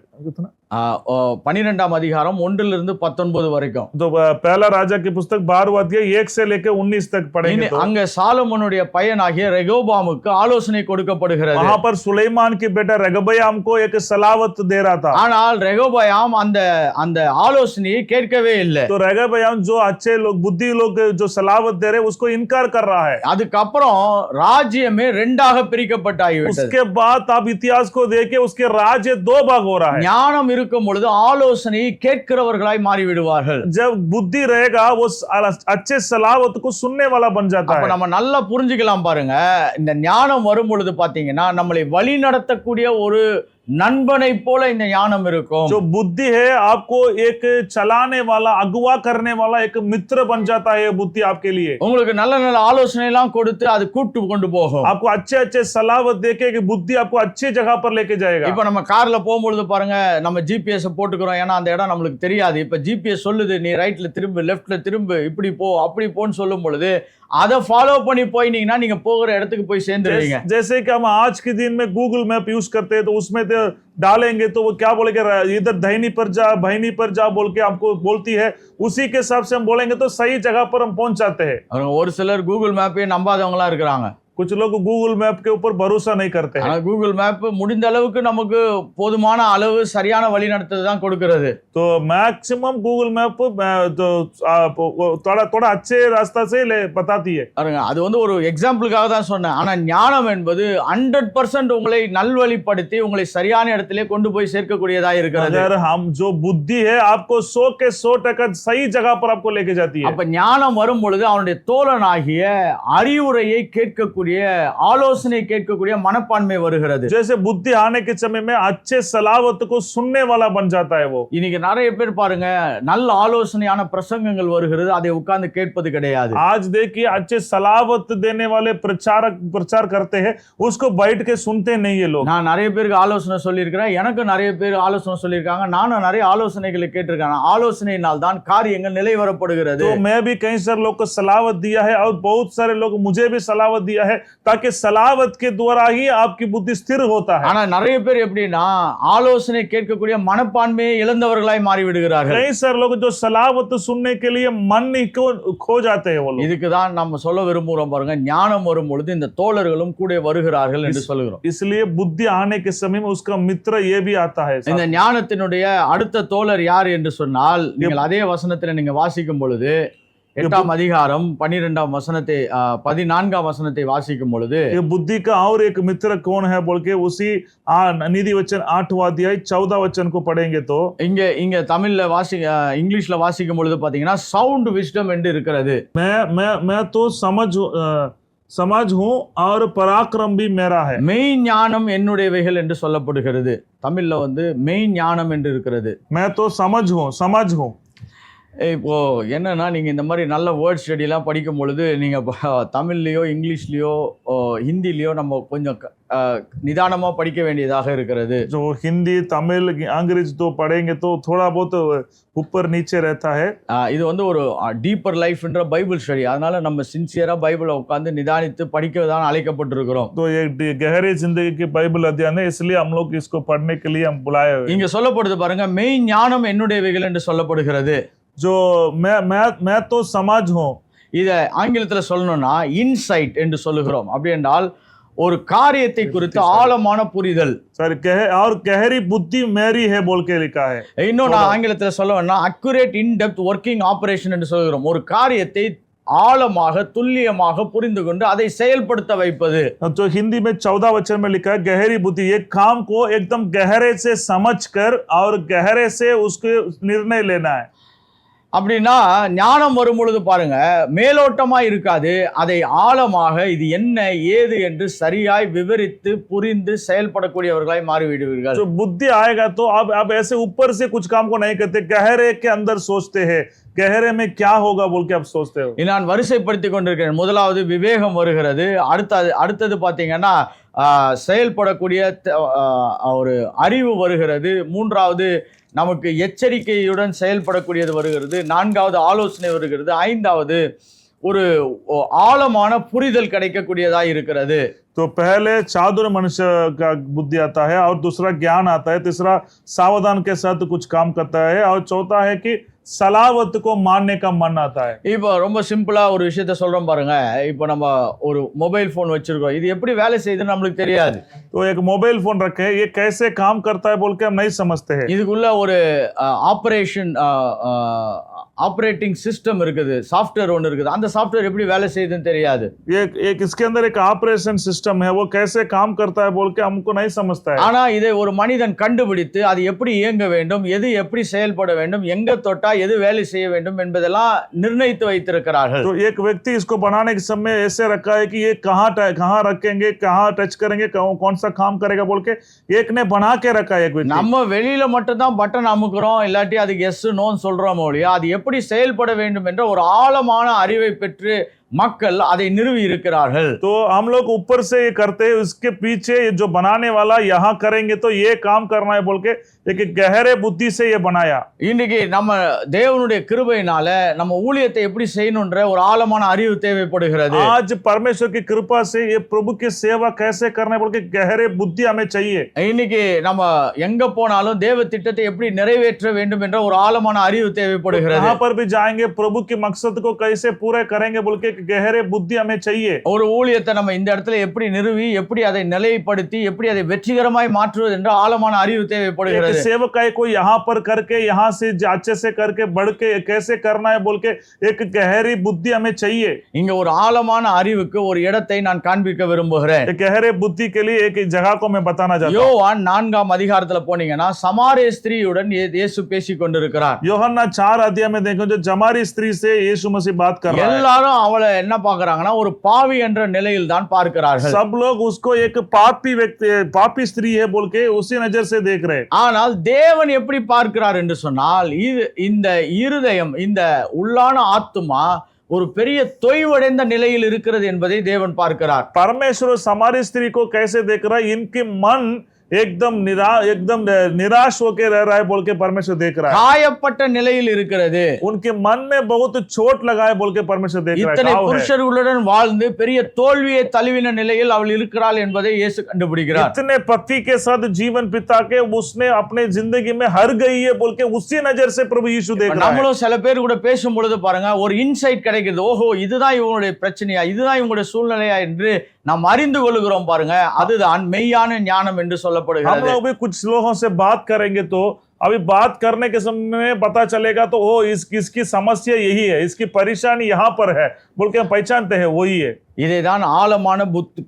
12ஆம் அதிகாரம் 1 to 19 வரைக்கும். तो पहला राजा की पुस्तक 12वां अध्याय 1 से लेकर 19 तक पढ़ेंगे। तो அங்க சாலமோனுடைய பையனாகிய ரெகோபாமுக்கு ஆலோசனை கொடுக்கப்படுகிறது. वहां पर सुलेमान की बेटा रेगबयाम को एक सलावत दे रहा था, ஆனால் ரெகோபயாம் அந்த ஆலோசனையை கேட்கவே இல்லை. तो रेगबयाम जो अच्छे लोग, बुद्धि लोग जो सलावत दे रहे उसको इनकार कर रहा है। அதுக்கப்புறம் ராஜ்யமே 2ஆக பிரிக்கப்பட்டாகிவிட்டது. उसके बाद आप इतिहास को देखे उसके राज्य 2 भाग हो रहा है। ஞானம் இருக்கும் பொழுது ஆலோசனையை கேட்கிறவர்களாய் மாறி விடுவார்கள். जब बुद्धि रहेगा वो अच्छे सलावत को सुनने वाला बन जाता அப்ப है। நம்ம நல்லா புரிஞ்சுக்கலாம் பாருங்க. இந்த ஞானம் வரும் பொழுது பாத்தீங்கன்னா நம்மளை வழி நடத்தக்கூடிய ஒரு நண்பனை போல இந்த ஞானம் இருக்கும். जो बुद्धि है आपको एक चलाने वाला, अगुवा करने वाला एक मित्र बन जाता है ये बुद्धि आपके लिए। உங்களுக்கு நல்ல நல்ல ஆலோசனை எல்லாம் கொடுத்து அது கூட்டு கொண்டு போகும். आपको अच्छे अच्छे सलाह देके कि बुद्धि आपको अच्छी जगह पर लेके जाएगा। இப்ப நம்ம கார்ல போகும்பொழுது பாருங்க, நம்ம ஜிபிஎஸ் போட்டுக்கிறோம், ஏன்னா அந்த இடம் நம்மளுக்கு தெரியாது. இப்ப ஜிபிஎஸ் சொல்லுது நீ ரைட்ல திரும்பு, லெஃப்ட்ல திரும்பு, இப்படி போ அப்படி போன்னு சொல்லும் பொழுது அதை ஃபாலோ பண்ணி போயினீங்கன்னா நீங்க போகிற இடத்துக்கு போய் சேர்ந்துருவீங்க. जैसे कि हम आज के दिन में गूगल मैप यूज करते हैं, तो उसमें तो डालेंगे तो वो क्या बोलेगा, इधर दाहिनी पर जा, बाहिनी पर जा बोल के आपको बोलती है, उसी के हिसाब से हम बोलेंगे तो सही जगह पर हम पहुंच जाते हैं। ஒரு சிலர் கூகுள் மேப்பே நம்பாதவங்களா இருக்கிறாங்க. कुछ लोग गूगल मैप के ऊपर भरोसा नहीं करते हैं। கூகுள் மேப் முடிந்த அளவுக்கு நமக்கு போதுமான அளவு சரியான வழிநடத்தல் தான் கொடுக்கிறது. तो मैक्सिमम गूगल मैप तो थोड़ा थोड़ा अच्छे रास्ता से बताती है। அது வந்து ஒரு எக்ஸாம்பிளுக்காக தான் சொன்னேன். ஆனா ஞானம் என்பது 100% உங்களை நல்வழிப்படுத்தி உங்களை சரியான இடத்திலே கொண்டு போய் சேர்க்கக்கூடியதா இருக்கிறது. अगर हम जो बुद्धि है आपको 100 के 100% सही जगह पर आपको लेके जाती है। அப்ப ஞானம் வரும் பொழுது அவனுடைய தோழனாகிய அறிவுரையை கேட்கக்கூடிய, ஆலோசனை கேட்கக்கூடிய மனப்பான்மை வருகிறது. जैसे बुद्धि आने के समय में अच्छे सलावत को सुनने वाला बन जाता है वो। இன்னைக்கு நிறைய பேர் பாருங்க, நல்ல ஆலோசனையான பிரசங்கங்கள் வருகிறது, அதை உட்கார்ந்து கேட்பது கிடையாது. आज देखिए अच्छे सलावत देने वाले प्रचार करते हैं, उसको बैठ के सुनते नहीं है लोग। நான் நிறைய பேருக்கு ஆலோசனை சொல்லியிருக்கிறேன், எனக்கு நிறைய பேர் ஆலோசனை சொல்லியிருக்காங்க, நானும் நிறைய ஆலோசனைகளை கேட்டிருக்கேன். ஆலோசனையினால் தான் காரியங்கள் நிலைவரப்படுகிறது. तो मैं भी कई सारे लोग को सलावत दिया है और बहुत सारे लोग मुझे भी सलावत दिया है, ताकि सलावत के द्वारा ही आपकी बुद्धि स्थिर होता है। ஆனா நிறைய பேர் எப்படின்னா ஆலோசனை கேட்கக்கூடிய மனப்பான்மையை இழந்தவர்களாய் மாறி விடுகிறார்கள். कई सारे लोग जो सलावत सुनने के लिए मन ही को खो जाते हैं वो लोग। இதுக்கு தான் நம்ம சொல்ல விரும்புகிறோம் பாருங்க, ஞானம் வரும் பொழுது இந்த தோழர்களும் கூட வருகிறார்கள் என்று சொல்லுகிறோம். इसलिए बुद्धि आने के समय में उसका मित्र ये भी आता है। இந்த ஞானத்தினுடைய அடுத்த தோழர் யார் என்று சொன்னால், நீங்கள் அதே வசனத்தில் நீங்க வாசிக்கும் பொழுது 8ஆம் அதிகாரம் 12ஆம் வசனத்தை 14ஆம் வசனத்தை வாசிக்கும் பொழுது, ये बुद्धि का और एक मित्र कौन है बोल के उसी नीति वचन 8वां अध्याय 14 वचन को पढ़ेंगे तो இங்க தமிழ்ல இங்கிலீஷ்ல வாசிக்கும் பொழுது பாத்தீங்கன்னா சவுண்ட் விஸ்டம் என்று இருக்கிறது. मैं तो समझ हूं और पराक्रम भी मेरा है। மெய் ஞானம் என்னுடையவைகள் என்று சொல்லப்படுகிறது. தமிழ்ல வந்து மெய் ஞானம் என்று இருக்கிறது. मैं तो समझ हूं। இப்போ என்னன்னா, நீங்க இந்த மாதிரி நல்ல வேர்ட் ஸ்டடி எல்லாம் படிக்கும் பொழுது நீங்க தமிழ்லயோ இங்கிலீஷ்லயோ ஹிந்திலயோ நம்ம கொஞ்சம் நிதானமா படிக்க வேண்டியதாக இருக்கிறது. जो हिंदी तमिल अंग्रेजी तो पढ़ेंगे तो थोड़ा बहुत ऊपर नीचे रहता है। இது வந்து ஒரு டீப்பர் லைஃப்ன்ற பைபிள் ஸ்டடி, அதனால நம்ம சின்சியரா பைபிளை உட்கார்ந்து நிதானித்து படிக்க தான் அழைக்கப்பட்டிருக்கிறோம். तो ये गहरे जिंदगी की बाइबल अध्ययन है, इसलिए हम लोग इसको पढ़ने के लिए हम बुलाए हुए। இங்க சொல்லப்படுது பாருங்க, மெய் ஞானம் என்னுடையவைகள் என்று சொல்லப்படுகிறது. जो मैं तो समझ हूं, இத ஆங்கிலத்துல சொல்லணும்னா இன்சைட் என்று சொல்லுகிறோம். அப்படி என்றால் ஒரு காரியத்தை குறித்து ஆழமான புரிதல். सर और गहरी बुद्धि मेरी है बोल के लिखा है। இன்னும் நான் ஆங்கிலத்துல சொல்லணும்னா அக்யூரேட் இன் டெப்த் ஒர்க்கிங் ஆபரேஷன் என்று சொல்கிறோம். ஒரு காரியத்தை ஆழமாக துல்லியமாக புரிந்து கொண்டு அதை செயல்படுத்த வைப்பது. तो हिंदी में 14 वचन में लिखा है गहरी बुद्धि, एक काम को एकदम गहरे से समझकर और गहरे से उसके निर्णय लेना है। அப்படின்னா ஞானம் வரும் பொழுது பாருங்க, மேலோட்டமா இருக்காது, அதை ஆழமாக இது என்ன ஏது என்று சரியாய் விவரித்து புரிந்து செயல்படக்கூடியவர்களாய் மாறிவிடுவீர்கள். जो बुद्धि आएगा तो आप ऐसे ऊपर से कुछ काम को नहीं करते, गहरे के अंदर सोचते हैं, गहरे में क्या होगा बोल के आप सोचते हो। நான் வரிசைப்படுத்தி கொண்டிருக்கிறேன். முதலாவது விவேகம் வருகிறது, அடுத்தது பாத்தீங்கன்னா செயல்படக்கூடிய ஒரு அறிவு வருகிறது, மூன்றாவது நமக்கு எச்சரிக்கையுடன் செயல்படக்கூடியது வருகிறது, நான்காவது ஆலோசனை வருகிறது, ஐந்தாவது ஒரு ஆழமான புரிதல் கிடைக்கக்கூடியதா இருக்கிறது. तो पहले चादुर मनुष्य का बुद्धि आता है, और दूसरा ज्ञान आता है, तीसरा सावधान के साथ कुछ काम करता है, और चौथा है कि सलावत को मानने का मन आता है। இப்போ ரொம்ப சிம்பிளா ஒரு விஷயத்த சொல்றோம் பாருங்க. இப்போ நம்ம ஒரு மொபைல் போன் வச்சிருக்கோம், இது எப்படி வேலை செய்யுதுன்னு நம்மளுக்கு தெரியாது. तो एक मोबाइल फोन रखे, ये कैसे काम करता है बोल के हम नहीं समझते हैं। இதுக்குள்ள ஒரு ஆபரேஷன் ஆப்ரேட்டிங் சிஸ்டம் இருக்குது, சாஃப்ட்வேர் ஒன்று இருக்குது. அந்த சாஃப்ட்வேர் எப்படி வேலை செய்யுதுன்னு தெரியாது. एक इसके अंदर एक ऑपरेशन सिस्टम है, वो कैसे काम करता है बोल के हमको नहीं समझता है. ஆனா இதை ஒரு மனிதன் கண்டுபிடித்து அது எப்படி இயங்க வேண்டும், எது எப்படி செயல்பட வேண்டும், எங்க தொட்டா எது வேலை செய்ய வேண்டும் என்பதெல்லாம் நிர்ணயித்து வைத்திருக்கிறார்கள். तो एक व्यक्ति इसको बनाने के समय ऐसे रखा है कि ये कहाँ रखेंगे, कहाँ टच करेंगे, कौन सा काम करेगा बोल के एक ने बना के रखा है एक व्यक्ति. நம்ம வெளியில மட்டும் தான் பட்டன் அமுக்குறோம், இல்லாட்டி அதுக்கு எஸ் நோன்னு சொல்றோம் ஒழிய அது எப்படி செயல்பட வேண்டும் என்ற ஒரு ஆழமான அறிவை பெற்று மக்கள் அதை நிறுவி இருக்கிறார்கள். तो हम लोग ऊपर से ये करते हैं, उसके पीछे जो बनाने वाला यहाँ करेंगे तो ये काम करना है बोल के एक गहरे बुद्धि से ये बनाया. இன்னைக்கு நம்ம தேவனுடைய கிருபையினால நம்ம ஊழியத்தை எப்படி செய்யணும்ன்ற ஒரு ஆழமான அறிவு தேவைப்படுகிறது. आज परमेश्वर की कृपा से ये प्रभु की सेवा कैसे करना है बोल के गहरे बुद्धि हमें चाहिए. இன்னைக்கு நம்ம எங்க போனாலும் தேவ திட்டத்தை எப்படி நிறைவேற்ற வேண்டும் என்ற ஒரு ஆழமான அறிவு தேவைப்படுகிறது. कहाँ पर भी जाएंगे प्रभु के मकसद को कैसे पूरे करेंगे बोल के गहरे बुद्धि हमें चाहिए. ஒரு ஊழியத்தை நம்ம இந்த இடத்துல எப்படி நிறுவி, எப்படி அதை நிலைப்படுத்தி, எப்படி அதை வெற்றிகரமாய் மாற்றுவது என்ற ஆழமான அறிவு தேவைப்படுகிறது. सेवकाई को यहाँ पर करके यहाँ से अच्छे से करके बढ़ के कैसे करना है बोल के एक गहरी बुद्धि हमें चाहिए. இங்க ஒரு ஆழமான அறிவுக்கு ஒரு இடத்தை நான் காண்பிக்க விரும்புகிறேன். गहरे बुद्धि के लिए एक जगह को मैं बताना चाहता हूं. யோவான் 4ஆம் அதிகாரத்துல போனீங்கன்னா சமாரிய ஸ்திரீயுடன் இயேசு பேசிக் கொண்டிருக்கிறார். யோहन्ना 4 अध्याय में देखो, जो जमारी स्त्री से यीशु मसीह बात कर रहा है. எல்லாரும் அவளை என்ன பார்க்கறாங்கன்னா ஒரு பாவி என்ற நிலையில் தான் பார்க்கிறார்கள். सब लोग उसको एक पापी व्यक्ति, पापी स्त्री है बोल के उसी नजर से देख रहे हैं. ஆனால் தேவன் எப்படி பார்க்கிறார் என்று சொன்னால், இந்த இருதயம், இந்த உள்ளான ஆத்துமா ஒரு பெரிய தொய்வடைந்த நிலையில் இருக்கிறது என்பதை தேவன் பார்க்கிறார். परमेश्वर समारी स्त्री को कैसे देख रहा है? इनके मन एकदम निराश होके रह रहा है बोल के परमेश्वर देख रहा है. காயப்பட்ட நிலையில் இருக்கிறது. उनके मन में बहुत चोट लगा है बोल के परमेश्वर देख रहा है. இத்தனை புருஷர்களுடன் வாழ்ந்து பெரிய தோல்வியை தழுவின நிலையில் அவள் இருக்கிறாள் என்பதை இயேசு கண்டுபிடிக்கிறார். इतने पति के साथ जीवन बिता के उसने अपने जिंदगी में हर गई है बोल के उसी नजर से प्रभु यीशु देख रहा है. நம்மளும் சில பேர் கூட பேசும் பொழுது பாருங்க, ஒரு இன்சைட் கிடைக்குது. ஓஹோ, இதுதான் இவங்களுடைய பிரச்சனையா, இதுதான் இவங்களுடைய சூழ்நிலையா என்று நாம் அறிந்து கொள்கிறோம் பாருங்க. அதுதான் மெய்யான ஞானம் என்று சொல்லப்படுகிறது. हम लोग भी कुछ लोगों से बात करेंगे तो अभी बात करने के समय में पता चलेगा तो ओ इसकी समस्या यही है, इसकी परेशानी यहाँ पर है बोल के हम पहचानते हैं वही है. இதைதான் ஆழமான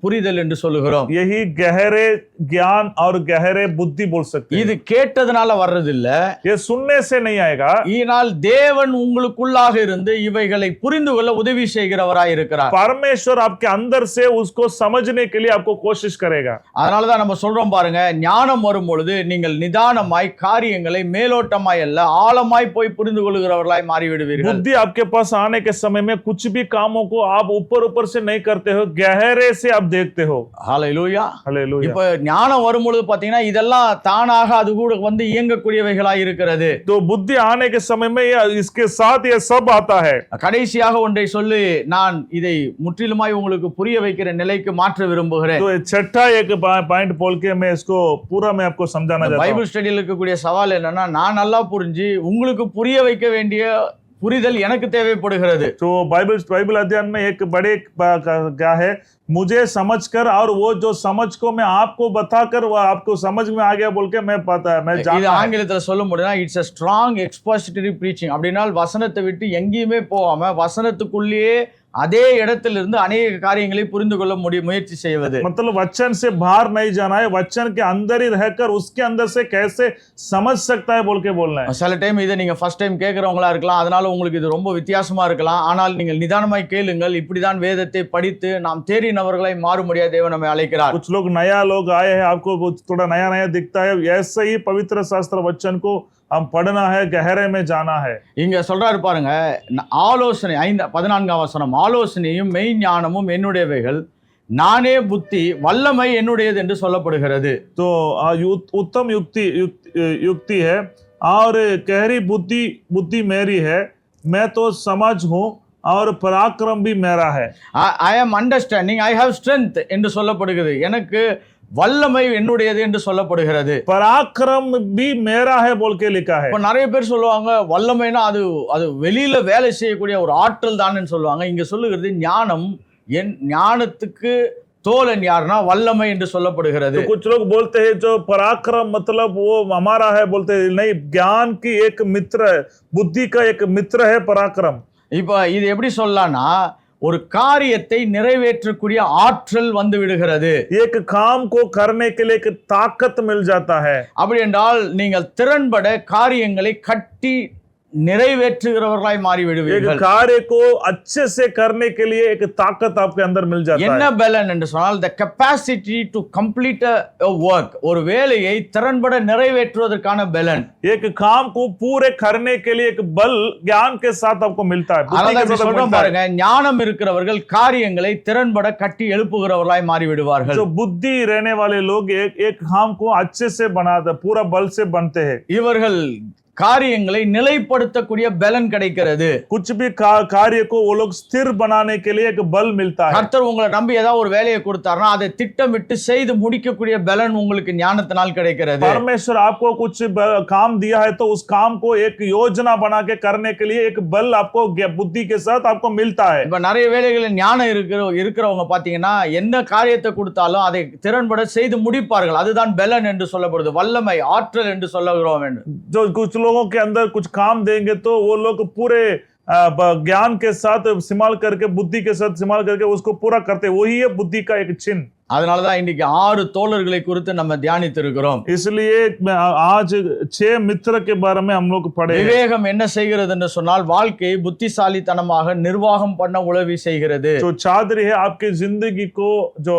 புரிதல் என்று சொல்லுகிறோம். यही गहरे ज्ञान और गहरे बुद्धि बोल सकते हैं. இது கேட்டதனால வர்றதில்ல, ये सुनने से नहीं आएगा. இதனால் தேவன் உங்களுக்குள்ளாக இருந்து இவைகளை புரிந்து கொள்ள உதவி செய்கிறவராய் இருக்கிறார். परमेश्वर आपके अंदर से उसको समझने के लिए आपको कोशिश करेगा. அதனால தான் நம்ம சொல்றோம் பாருங்க, ஞானம் வரும் பொழுது நீங்கள் நிதானமாய் காரியங்களை மேலோட்டமாய் அல்ல ஆழமாய் போய் புரிந்து கொள்கிறவர்களாய் மாறிவிடுவீர்கள். बुद्धि आपके पास आने के समय में कुछ भी कामों को आप ऊपर से नहीं करते हो, गहरे से आप देखते हो. ஹல்லேலூயா. हालेलुया. இப்ப ஞானம் வரும் பொழுது பாத்தீங்கன்னா இதெல்லாம் தானாக அது கூட வந்து இயங்கக்கூடியவைகளாய் இருக்கிறது. तो बुद्धि आने के समय में इसके साथ ये सब आता है. கடைசியாக ஒன்றை சொல்லி நான் இதை முற்றிலுமாய் உங்களுக்கு புரிய வைக்கிற நிலைக்கு மாற்ற விரும்புகிறேன். तो छठा एक पॉइंट बोल के मैं इसको पूरा मैं आपको समझाना चाहता हूं. பைபிள் ஸ்டடியில் இருக்கக்கூடிய சவால் என்னன்னா, நான் நல்லா புரிஞ்சு உங்களுக்கு புரிய வைக்க வேண்டிய புரிதல் எனக்கு தேவைப்படுகிறது. तो बाइबल अध्ययन में एक बड़े क्या है, मुझे समझकर और वो जो समझ को मैं आपको बताकर वो आपको समझ में आ गया बोल के मैं पता है, मैं இது जानता हूं. ஆங்கிலத்துல சொல்ல முடியும்னா it's a strong expository preaching. அப்படின்னா வசனத்தை விட்டு எங்கேயுமே போகாம வசனத்துக்குள்ளேயே அதே இடத்திலிருந்து अनेक காரியங்களை புரிந்து கொள்ள முயற்சி செய்வது. मतलब वचन से बाहर नहीं जाना है, वचन के अंदर ही रहकर उसके अंदर से कैसे समझ सकता है बोल के बोलना है. சில டைம் இதை நீங்க ஃபர்ஸ்ட் டைம் கேட்கறவங்களா இருக்கலாம், அதனால உங்களுக்கு இது ரொம்ப வித்தியாசமா இருக்கலாம். ஆனால் நீங்கள் நிதானமாய் கேளுங்கள். இப்படிதான் வேதத்தை படித்து நாம் தேறினவர்களை மாறும்படியா தேவன் நம்மை அழைக்கிறார். कुछ लोग नया लोग आए हैं, आपको थोड़ा नया दिखता है, ऐसे ही पवित्र शास्त्र वचन को हम पढ़ना है, गहरे में जाना है. இங்க சொல்றாரு பாருங்க, ஆலோசனை 14ஆம் வசனம், ஆலோசனையும் மெய் ஞானமும் என்னுடையவைகள், நானே புத்தி வல்லமை என்னுடையது என்று சொல்லப்படுகிறது. तो उत्तम युक्ति है और गहरी बुद्धि मेरी है, मैं तो समझ हूं और पराक्रम भी मेरा है. I am understanding, I have strength என்று சொல்லப்படுகிறது. எனக்கு வல்லமை என்னுடையது என்று சொல்லப்படுகிறது. पराक्रम भी मेरा है बोल के लिखा है. இப்ப நிறைய பேர் சொல்லுவாங்க வல்லமைனா அது வெளியில வேலை செய்யக்கூடிய ஒரு ஆற்றல் தான்னு சொல்லுவாங்க. இங்க சொல்லுகிறது ஞானம், என் ஞானத்துக்கு தோழன் யாருன்னா வல்லமை என்று சொல்லப்படுகிறது. तो कुछ लोग बोलते हैं जो पराक्रम मतलब वो हमारा है, बोलते हैं नहीं, ज्ञान की एक मित्र है, बुद्धि का एक मित्र है पराक्रम। இப்ப இது எப்படி சொல்லலாம்னா ஒரு காரியத்தை நிறைவேற்றக்கூடிய ஆற்றல் வந்து விடுகிறது. एक काम को करने के लिए एक ताकत मिल जाता है। அப்படி என்றால் நீங்கள் திறன்பட காரியங்களை கட்டி நிறைவேற்றுகிறவர்களாய் மாறி एक விடுவீர்கள். कार्य को अच्छे से करने के लिए एक ताकत आपके अंदर मिल जाता என்ன है। பலன் என்று சொன்னால் the capacity to complete a work, ஒரு வேலையை திறன்பட நிறைவேற்றுவதற்கான பலன். एक काम को पूरे करने के लिए एक बल ज्ञान के साथ आपको मिलता है, बुद्धि அதான் के இப்படி साथ சொல்றோம் मिलता है। பாருங்க, ஞானம் இருக்கிறவர்கள் காரியங்களை திறன்பட கட்டி எழுப்புகிறவர்களாய் மாறி விடுவார்கள். जो बुद्धि रहने वाले लोग एक काम को अच्छे से बनाते, पूरा बल से बनते हैं। இவர்கள் காரியங்களை நிலைப்படுத்தக்கூடிய பலன் கிடைக்கிறது. कुछ भी कार्य को वो लोग स्थिर बनाने के लिए एक बल मिलता है। கர்த்தர் உங்களை நம்பி ஏதாவது ஒரு வேலையை கொடுத்தாருன்னா அதை திட்டமிட்டு செய்து முடிக்கக்கூடிய பலன் உங்களுக்கு ஞானத்தினால் கிடைக்கிறது. परमेश्वर आपको कुछ काम दिया है तो उस काम को एक योजना बना के करने के लिए एक बल आपको बुद्धि के साथ आपको मिलता है। இப்ப நிறைய வேலைகளில் ஞானம் இருக்கிறவங்க பாத்தீங்கன்னா என்ன காரியத்தை கொடுத்தாலும் அதை திறன்பட செய்து முடிப்பார்கள். அதுதான் பலன் என்று சொல்லப்படுது, வல்லமை, ஆற்றல் என்று சொல்லுகிறோம். जो कुछ लोगों के अंदर कुछ काम देंगे तो वो लोग पूरे ज्ञान के साथ इस्तेमाल करके, बुद्धि के साथ इस्तेमाल करके उसको पूरा करते, वही है बुद्धि का एक चिन्ह। அதனாலதான் இன்னைக்கு 6 தோழர்களை குறித்து நம்ம தியானித்து இருக்கிறோம். इसलिए आज 6 मित्र के बारे में हम लोग पढ़े। விவேகம் என்ன செய்கிறது என்று சொன்னால் வாழ்க்கையை புத்திசாலித்தனமாக நிர்வாகம் பண்ண உதவி செய்கிறது. जो चादरी है आपकी जिंदगी को जो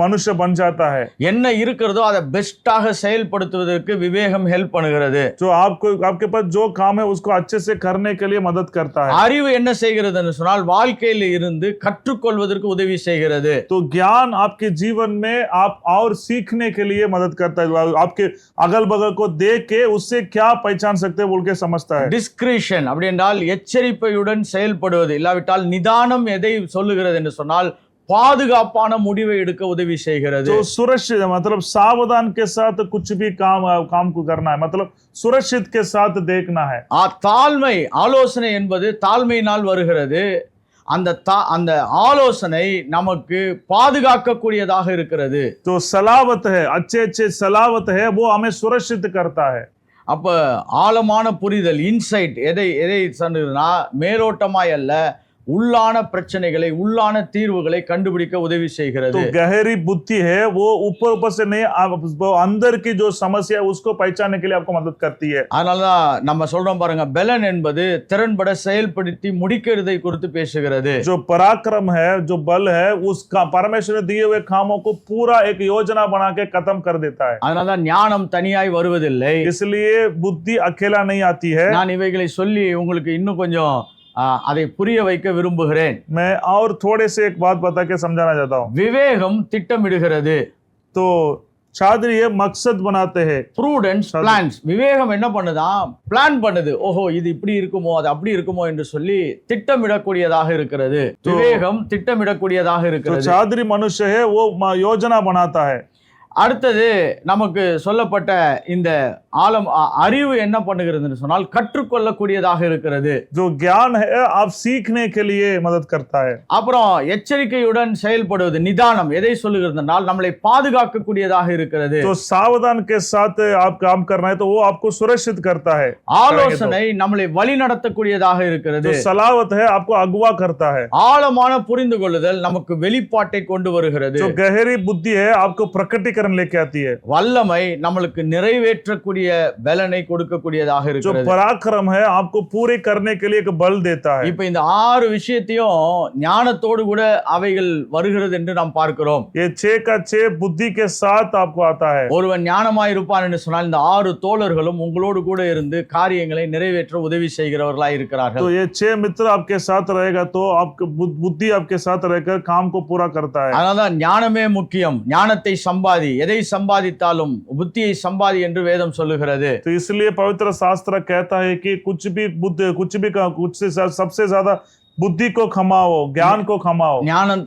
மனுஷ बन जाता है, என்ன இருக்கிறதோ அதை பெஸ்டாக செயல்படுத்துவதற்கு விவேகம் ஹெல்ப் பண்ணுகிறது. जो आपको आपके पास जो काम है उसको अच्छे से करने के लिए मदद करता है। அறிவு என்ன செய்கிறது என்று சொன்னால் வாழ்க்கையில் இருந்து கற்றுக்கொள்வதற்கு உதவி செய்கிறது. तो ज्ञान आपके जीवन में आप और सीखने के लिए मदद करता है, आपके अगल बगल को देख के उससे क्या पहचान सकते हैं बोल के समझता है। டிஸ்கிரிஷன் அப்படி என்றால் எச்சரிக்கையுடன் செயல்படுவது, இல்லாவிட்டால் நிதானம் எதை சொல்லுகிறது என்று சொன்னால் பாதுகாப்பான முடிவை எடுக்க உதவி செய்கிறது. जो सुरक्षित मतलब सावधान के साथ कुछ भी काम को करना है, मतलब सुरक्षित के साथ देखना है। தாழ்மை ஆலோசனை என்பது தாழ்மையினால் வருகிறது. அந்த ஆலோசனை நமக்கு பாதுகாக்கக்கூடியதாக இருக்கிறது. तो सलावत है, अच्छे सलावत है, वो हमें सुरक्षित करता है। அப்ப ஆழமான புரிதல், இன்சைட் எதை சொன்னதுன்னா மேலோட்டமாய் அல்ல, உள்ளான பிரச்சனைகளை, உள்ளான தீர்வுகளை கண்டுபிடிக்க உதவி செய்கிறது. तो गहरी बुद्धि है, वो ऊपर से नहीं, अंदर की जो समस्या है उसको पहचानने के लिए आपको मदद करती है। அதனாலதான் நம்ம சொல்றோம் பாருங்க, பலன் என்பது திறன்பட செயல்படுத்தி முடிக்கிறதை குறித்து பேசுகிறது. जो पराक्रम है, जो बल है, उसका परमेश्वर ने दिए हुए कामों को पूरा एक योजना बना के खत्म कर देता है। அதனாலதான் ஞானம் தனியாய் வருவதில்லை. इसलिए बुद्धि अकेला नहीं आती है। நான் இவைகளை சொல்லி உங்களுக்கு இன்னும் கொஞ்சம் அதை புரிய வைக்க விரும்புகிறேன். मैं और थोड़े से एक बात बता के समझाना चाहता हूँ। விவேகம் திட்டமிடுகிறது. तो चादरी मकसद बनाते हैं। Prudence plans. விவேகம் என்ன பண்ணுதான்? பிளான் பண்ணுது. ஓஹோ, இது இப்படி இருக்குமோ, அது அப்படி இருக்குமோ என்று சொல்லி திட்டமிடக்கூடியதாக இருக்கிறது. விவேகம் திட்டமிடக்கூடியதாக இருக்கிறது. चादरी मनुष्य है, वो योजना बनाता है। அடுத்தது நமக்கு சொல்லப்பட்ட இந்த அறிவு என்ன பண்ணுகிறதுன்னு சொன்னால் கற்றுக்கொள்ளக்கூடியதாக இருக்கிறது. जो ज्ञान है आप सीखने के लिए मदद करता है। அப்புறம் எச்சரிக்கையுடன் செயல்படுவது, நிதானம் எதை சொல்லுகிறதுனால் நம்மளை பாதுகாக்கக்கூடியதாக இருக்கிறது. तो सावधान के साथ आप काम करना है तो वो आपको सुरक्षित करता है। ஆலோசனை நம்மளை வழி நடத்தக்கூடியதாக இருக்கிறது. जो सलावत है आपको अगवा करता है। ஆழமான புரிந்து கொள்ளுதல் நமக்கு வெளிப்பாட்டை கொண்டு வருகிறது. जो गहरी बुद्धि है आपको प्रकटीकरण लेके आती है। வல்லமை நம்மளுக்கு நிறைவேற்றக்கூடிய பலனை கொடுக்கக்கூடியதாக जो இருக்கிறது. पराक्रम है आपको पूरे करने के लिए एक बल देता है। இப்ப இந்த 6 விஷயத்தையும் ஞானத்தோடு கூட அவைகள் வருகிறது என்று நாம் பார்க்கிறோம். ये 6 का 6 बुद्धि के साथ आपको आता है। ஒருவன் ஞானமாய் இருப்பான் என்று சொன்னால் இந்த 6 தோழர்களும் உங்களோடு கூட இருந்து காரியங்களை நிறைவேற்ற உதவி செய்கிறவர்களாய் இருக்கிறார்கள். तो ये 6 मित्र आपके साथ रहेगा तो आपकी बुद्धि आपके साथ रहकर काम को पूरा करता है। அதனால்தான் ஞானமே முக்கியம். ஞானத்தை சம்பாதி, எதை சம்பாதித்தாலும் புத்தியை சம்பாதி என்று வேதம் சொல்லுகிறது. तो इसलिए पवित्र शास्त्र कहता है कि कुछ से सबसे ज्यादा बुद्धि को खमाओ, ज्ञान को खमाओ। ஞானம்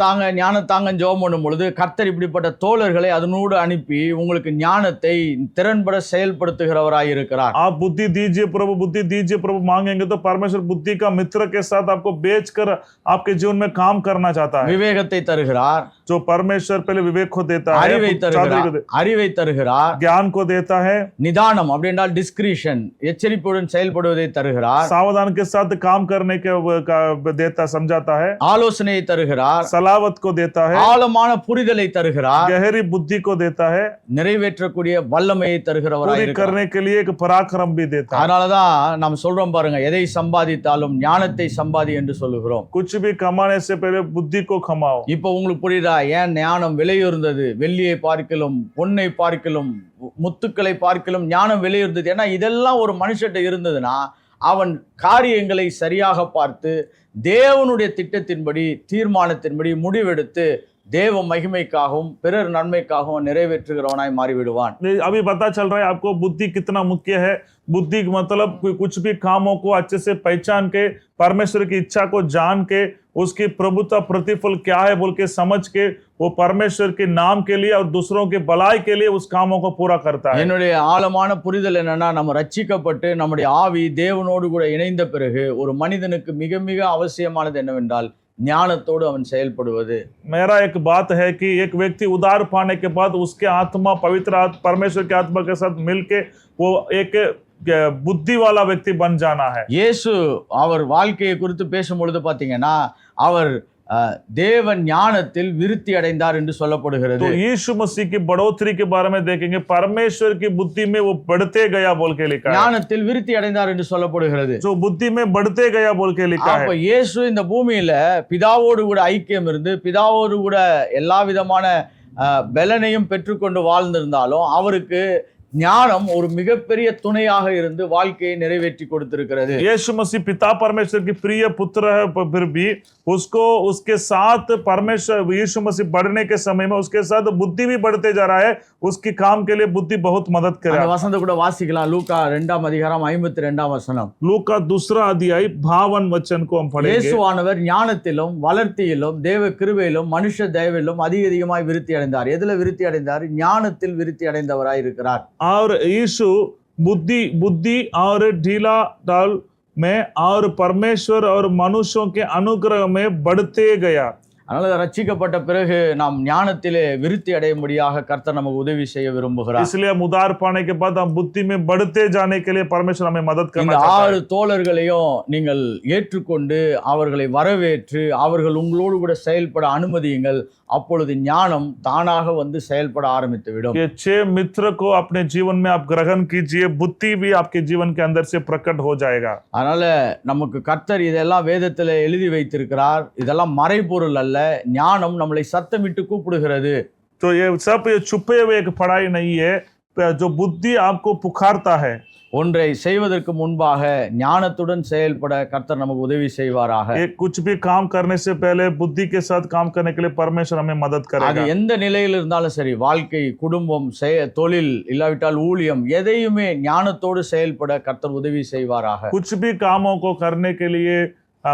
தாங்க ஜெபம் பண்ணும் பொழுது கர்த்தர் இப்படிப்பட்ட தோழர்களை அதனோடு அனுப்பி உங்களுக்கு ஞானத்தை திறன்பட செயல்படுத்துகிறவராய் இருக்கிறார். आप बुद्धि दीजिए प्रभु मांगेंगे तो परमेश्वर बुद्धि का मित्र के साथ आपको बेचकर आपके जीवन में काम करना चाहता है। விவேகத்தை தருகிறார், जो परमेश्वर पहले विवेक को देता है, அறிவை தருகிறார், ज्ञान को देता है, நிதானம் அப்படின்றால் டிஸ்கிரிஷன் எச்சரிப்புடன் செயல்படுவதை தருகிறார், सावधान के साथ काम करने के देता समझाता है, ஆலோசனையை தருகிறார், सलावत को देता है, ஆழமான புரிதலை தருகிறார், गहरी बुद्धि को देता है, நிறைவேற்றக்கூடிய வல்லமையை தருகிறவராய் पूरी करने के लिए एक पराक्रम भी देता है। அதனாலதான் நாம் சொல்றோம் பாருங்க, எதை சம்பாதித்தாலும் ஞானத்தை சம்பாதி என்று சொல்லுகிறோம். कुछ भी कमाने से पहले बुद्धि को कमाओ। இப்ப உங்களுக்கு புரியுதா ஏன் ஞானம் விலையுறந்தது? வெள்ளியை பார்க்கிலும் பொன்னை பார்க்கிலும் முத்துக்களை பார்க்கிலும் ஞானம் விலையுறந்தது. ஏன்னா இதெல்லாம் ஒரு மனுஷட்ட இருந்ததுன்னா அவன் காரியங்களை சரியாக பார்த்து தேவனுடைய திட்டத்தின்படி தீர்மானத்தின்படி முடிவெடுத்து தேவ மகிமைக்காகவும் பிறர் நன்மைக்காகவும் நிறைவேற்றுகிறவனாய் மாறிவிடுவான். अभी पता चल रहा है आपको बुद्धि कितना मुख्य है। बुद्धि मतलब कुछ भी कामों को अच्छे से पहचान के, परमेश्वर की इच्छा को जान के, उसकी प्रभुता प्रतिफल क्या है बोल के समझ के, वो परमेश्वर के नाम के लिए और दूसरों के भलाई के लिए उस कामों को पूरा करता है। என்னுடைய ஆழமான புரிதல் என்னன்னா, நம்ம ரட்சிக்கப்பட்டு நம்முடைய ஆவி தேவனோடு கூட இணைந்த பிறகு ஒரு மனிதனுக்கு மிக மிக அவசியமானது என்னவென்றால் ஞானத்தோடு அவன் செயல்படுவது. मेरा एक बात है कि एक व्यक्ति उद्धार पाने के बाद उसके आत्मा पवित्र परमेश्वर के आत्मा के साथ मिलके वो एक बुद्धि वाला व्यक्ति बन जाना है। இயேசு அவர் வாழ்க்கையை குறித்து பேசும் பொழுது பாத்தீங்கன்னா அவர் தேவ ஞானத்தில் விருத்தி அடைந்தார் என்று சொல்லப்படுகிறது. तो यीशु मसीह की बढ़ोतरी के बारे में देखेंगे, परमेश्वर की बुद्धि में वो बढ़ते गया बोल के लिखा है। ஞானத்தில் விருத்தி அடைந்தார் என்று சொல்லப்படுகிறது. जो बुद्धि में बढ़ते गया बोल के लिखा है। அப்ப இயேசு இந்த பூமியில பிதாவோடு கூட ஐக்கியம் இருந்து பிதாவோடு கூட எல்லா விதமான பலனையும் பெற்றுக்கொண்டு வாழ்ந்திருந்தாலும் அவருக்கு ஞானம் ஒரு மிகப்பெரிய துணையாக இருந்து வாழ்க்கையை நிறைவேற்றி கொடுத்திருக்கிறது. यीशु मसीह पिता परमेश्वर की प्रिय पुत्र है, फिर भी उसको उसके साथ परमेश्वर यीशु मसीह बढ़ने के समय में उसके साथ बुद्धि भी बढ़ते जा रहा है। उसकी काम के लिए बुद्धि बहुत मदद कर रहा है। வசனத்தை கூட வாசிக்கலாம். லூக்கா 2ஆம் அதிகாரம் 52ஆம் வசனம். लूका 2 अध्याय 52 वचन को हम पढ़ेंगे। இயேசுவானவர் ஞானத்திலும் வளர்த்தியிலும் தேவ கிருபையிலும் மனுஷ தயவிலும் அதிகமாய் விருத்தி அடைந்தார். எதுல விருத்தி அடைந்தார்? ஞானத்தில் விருத்தி அடைந்தவராய் இருக்கிறார். और यीशु बुद्धि और ढीला डाल में और परमेश्वर और मनुष्यों के अनुग्रह में बढ़ते गया। அதனால ரட்சிக்கப்பட்ட பிறகு நாம் ஞானத்திலே விருத்தி அடையும்படியாக கர்த்தர் நமக்கு உதவி செய்ய விரும்புகிறார். इसलिए हम उद्धार पाने के बाद हम बुद्धि में बढ़ते जाने के लिए परमेश्वर हमें मदद करना இந்த चाहता है। 6 தோழர்களையும் நீங்கள் ஏற்றுக்கொண்டு அவர்களை வரவேற்று அவர்கள் உங்களோடு கூட செயல்பட அனுமதியுங்கள். அப்பொழுது ஞானம் தானாக வந்து செயல்பட ஆரம்பித்து விடும். ये 6 मित्र को अपने जीवन में आप ग्रहण कीजिए, बुद्धि भी आपके जीवन के अंदर से प्रकट हो जाएगा। அதனால நமக்கு கர்த்தர் இதெல்லாம் வேதத்துல எழுதி வைத்திருக்கிறார். இதெல்லாம் மறைபொருள் அல்ல. ஞானம் நம்மளை சத்தமிட்டு கூப்பிடுகிறது. तो ये सब छुपे हुए एक पढ़ाई नहीं है, जो बुद्धि आपको पुकारता है। ஒன்றை செய்வதற்கு முன்பாக ஞானத்துடன் செயல்பட கர்த்தர் நமக்கு உதவி செய்வாராக. एक कुछ भी काम करने से पहले बुद्धि के साथ काम करने के लिए परमेश्वर हमें मदद அது करेगा। எந்த நிலையில் இருந்தாலும் சரி, வாழ்க்கை, குடும்பம், தொழில், இல்லாவிட்டால் ஊழியம், எதையுமே ஞானத்தோடு செயல்பட கர்த்தர் உதவி செய்வாராக. कुछ भी कामों को करने के लिए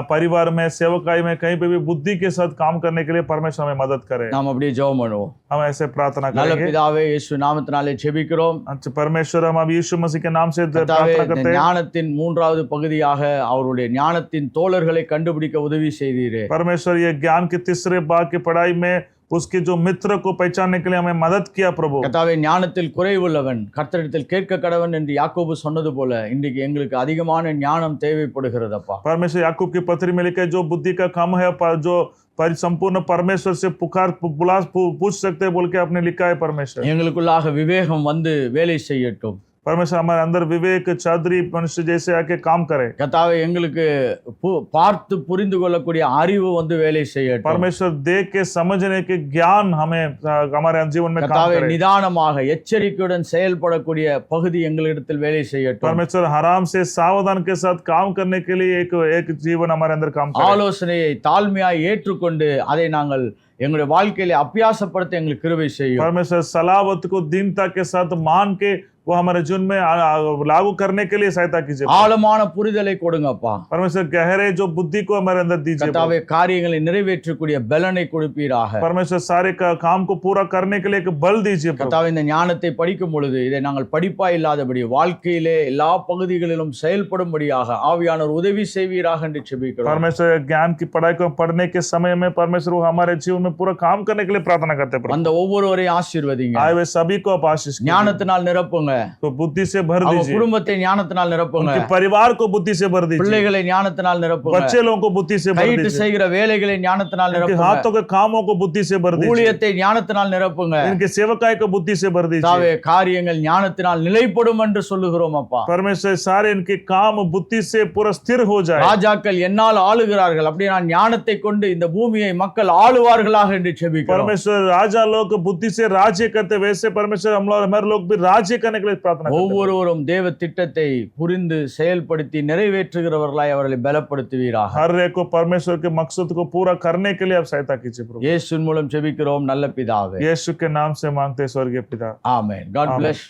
परिवार में, सेवकाई में, कहीं पे भी बुद्धि के साथ काम करने के लिए परमेश्वर हमें मदद करे। நாம் அப்படியே ஜெபம் பண்ணுவோம். हम ऐसे प्रार्थना நல்ல करेंगे। பிதாவே, இயேசு நாமத்தினாலே ஜெபிக்கிறோம். अच्छा परमेश्वर, हम अब यीशु मसीह के नाम से கர்த்தாவே, प्रार्थना இந்த करते हैं। ஞானத்தின் 3வது பகுதியாக அவருடைய ஞானத்தின் தோழர்களை கண்டுபிடிக்க உதவி செய்தீரே. परमेश्वर, ये ज्ञान के तीसरे भाग की पढ़ाई में उसके जो मित्र को पहचानने के लिए हमें मदद किया प्रभु। கர்த்தாவே, ஞானத்தில் குறைவுள்ளவன் கர்த்தரிடத்தில் கேட்க கடவன் என்று யாக்கோபு சொன்னது போல இன்றைக்கு எங்களுக்கு அதிகமான ஞானம் தேவைப்படுகிறதப்பா. परमेश्वर याकूब की पत्री में लिखा है, जो बुद्धि का कम है जो संपूर्ण परमेश्वर से पूछ सकते हैं बोल के आपने लिखा है। परमेश्वर, எங்களுக்குள்ளாக விவேகம் வந்து வேலை செய்யட்டும். परमेश्वर हमारे अंदर विवेक चादरी मनुष्य जैसे आके काम करे। கர்த்தாவே, எங்களுக்கு பார்த்து புரிந்து கொள்ளக்கூடிய அறிவு வந்து வேலை செய்யட்டும். परमेश्वर, देख के समझने के ज्ञान हमें हमारे जीवन में काम கர்த்தாவே, करे। நிதானமாக எச்சரிக்கையுடன் செயல்படக்கூடிய பகுதி எங்களிடத்தில் வேலை செய்யட்டும். परमेश्वर, आराम से सावधान के साथ काम करने के लिए एक जीवन हमारे अंदर काम करे। ஆலோசனையை தாழ்மையாய் ஏற்றுக்கொண்டு அதை நாங்கள் எங்களுடைய வாழ்க்கையில அபியாசப்படுத்த எங்களுக்கு கிருபை செய்யும். परमेश्वर, सलावत को दीनता के साथ मान के वो हमारे जीवन में लागू करने के लिए सहायता कीजिए। ஆழமான புரிதலை கொடுங்கப்பா. परमेश्वर गहरे जो बुद्धि को हमारे अंदर दीजिए। கர்த்தாவே காரியங்களை நிறைவேற்றக்கூடிய பலனை கொடுப்பீராக. परमेश्वर सारे काम को पूरा करने के लिए एक बल दीजिए। கர்த்தாவே இந்த ஞானத்தை படிக்கும் பொழுது இதை நாங்கள் படிப்பா இல்லாதபடி வாழ்க்கையிலே எல்லா பகுதிகளிலும் செயல்படும்படியாக ஆவியானவர் உதவி செய்வீராக என்று ஜெபிக்கிறோம். परमेश्वर ज्ञान की पढ़ाई को पढ़ने के समय में परमेश्वर वो हमारे जीवन में पूरा काम करने के लिए प्रार्थना करते हैं। அந்த ஒவ்வொருவரையும் ஆசீர்வதிங்க. आए हुए सभी को आप आशीष कीजिए। ஞானத்தினால் நிரப்புங்க. तो बुद्धि से भर அவங்க दीजिए। குடும்பத்தை ஞானத்தினால் நிரப்புங்க. उनके परिवार को बुद्धि से भर दीजिए। பிள்ளைகளை ஞானத்தினால் நிரப்புங்க. बच्चे लोगों को बुद्धि से भर கையிட்டு दीजिए। செய்கிற வேலைகளை ஞானத்தினால் इनके நிரப்புங்க. हाथों के कामों को बुद्धि से भर दीजिए। ஊழியத்தை ஞானத்தினால் நிரப்புங்க. इनके सेवकाई को बुद्धि से भर दीजिए। கர்த்தாவே காரியங்கள் ஞானத்தினால் நிலைப்படும் என்று சொல்லுகிறோம் அப்பா. परमेश्वर सारे इनके काम बुद्धि से पूरा स्थिर हो जाए। ராஜாக்கள் என்னால் ஆளுகிறார்கள், அப்படி நான் ஞானத்தை கொண்டு இந்த பூமியை மக்கள் ஆளுவார்களாக என்று ஜெபிக்கிறோம். परमेश्वर राजा लोग बुद्धि से राज्य करते, वैसे परमेश्वर हम लोग हमारे लोग भी राज्य करने के लिए प्रार्थना करते हैं। ஒவ்வொருவரும் தேவ திட்டத்தை புரிந்து செயல்படுத்தி நிறைவேற்றுகிறவர்களாய் அவர்களை பலப்படுத்துவீராக. हर एक को परमेश्वर के मकसद को पूरा करने के लिए आप सहायता कीजिए प्रभु। இயேசுவின் மூலம் ஜெபிக்கிறோம் நல்ல பிதாவே. यीशु के नाम से मांगते हैं स्वर्गीय पिता। ஆமென். God Amen. bless.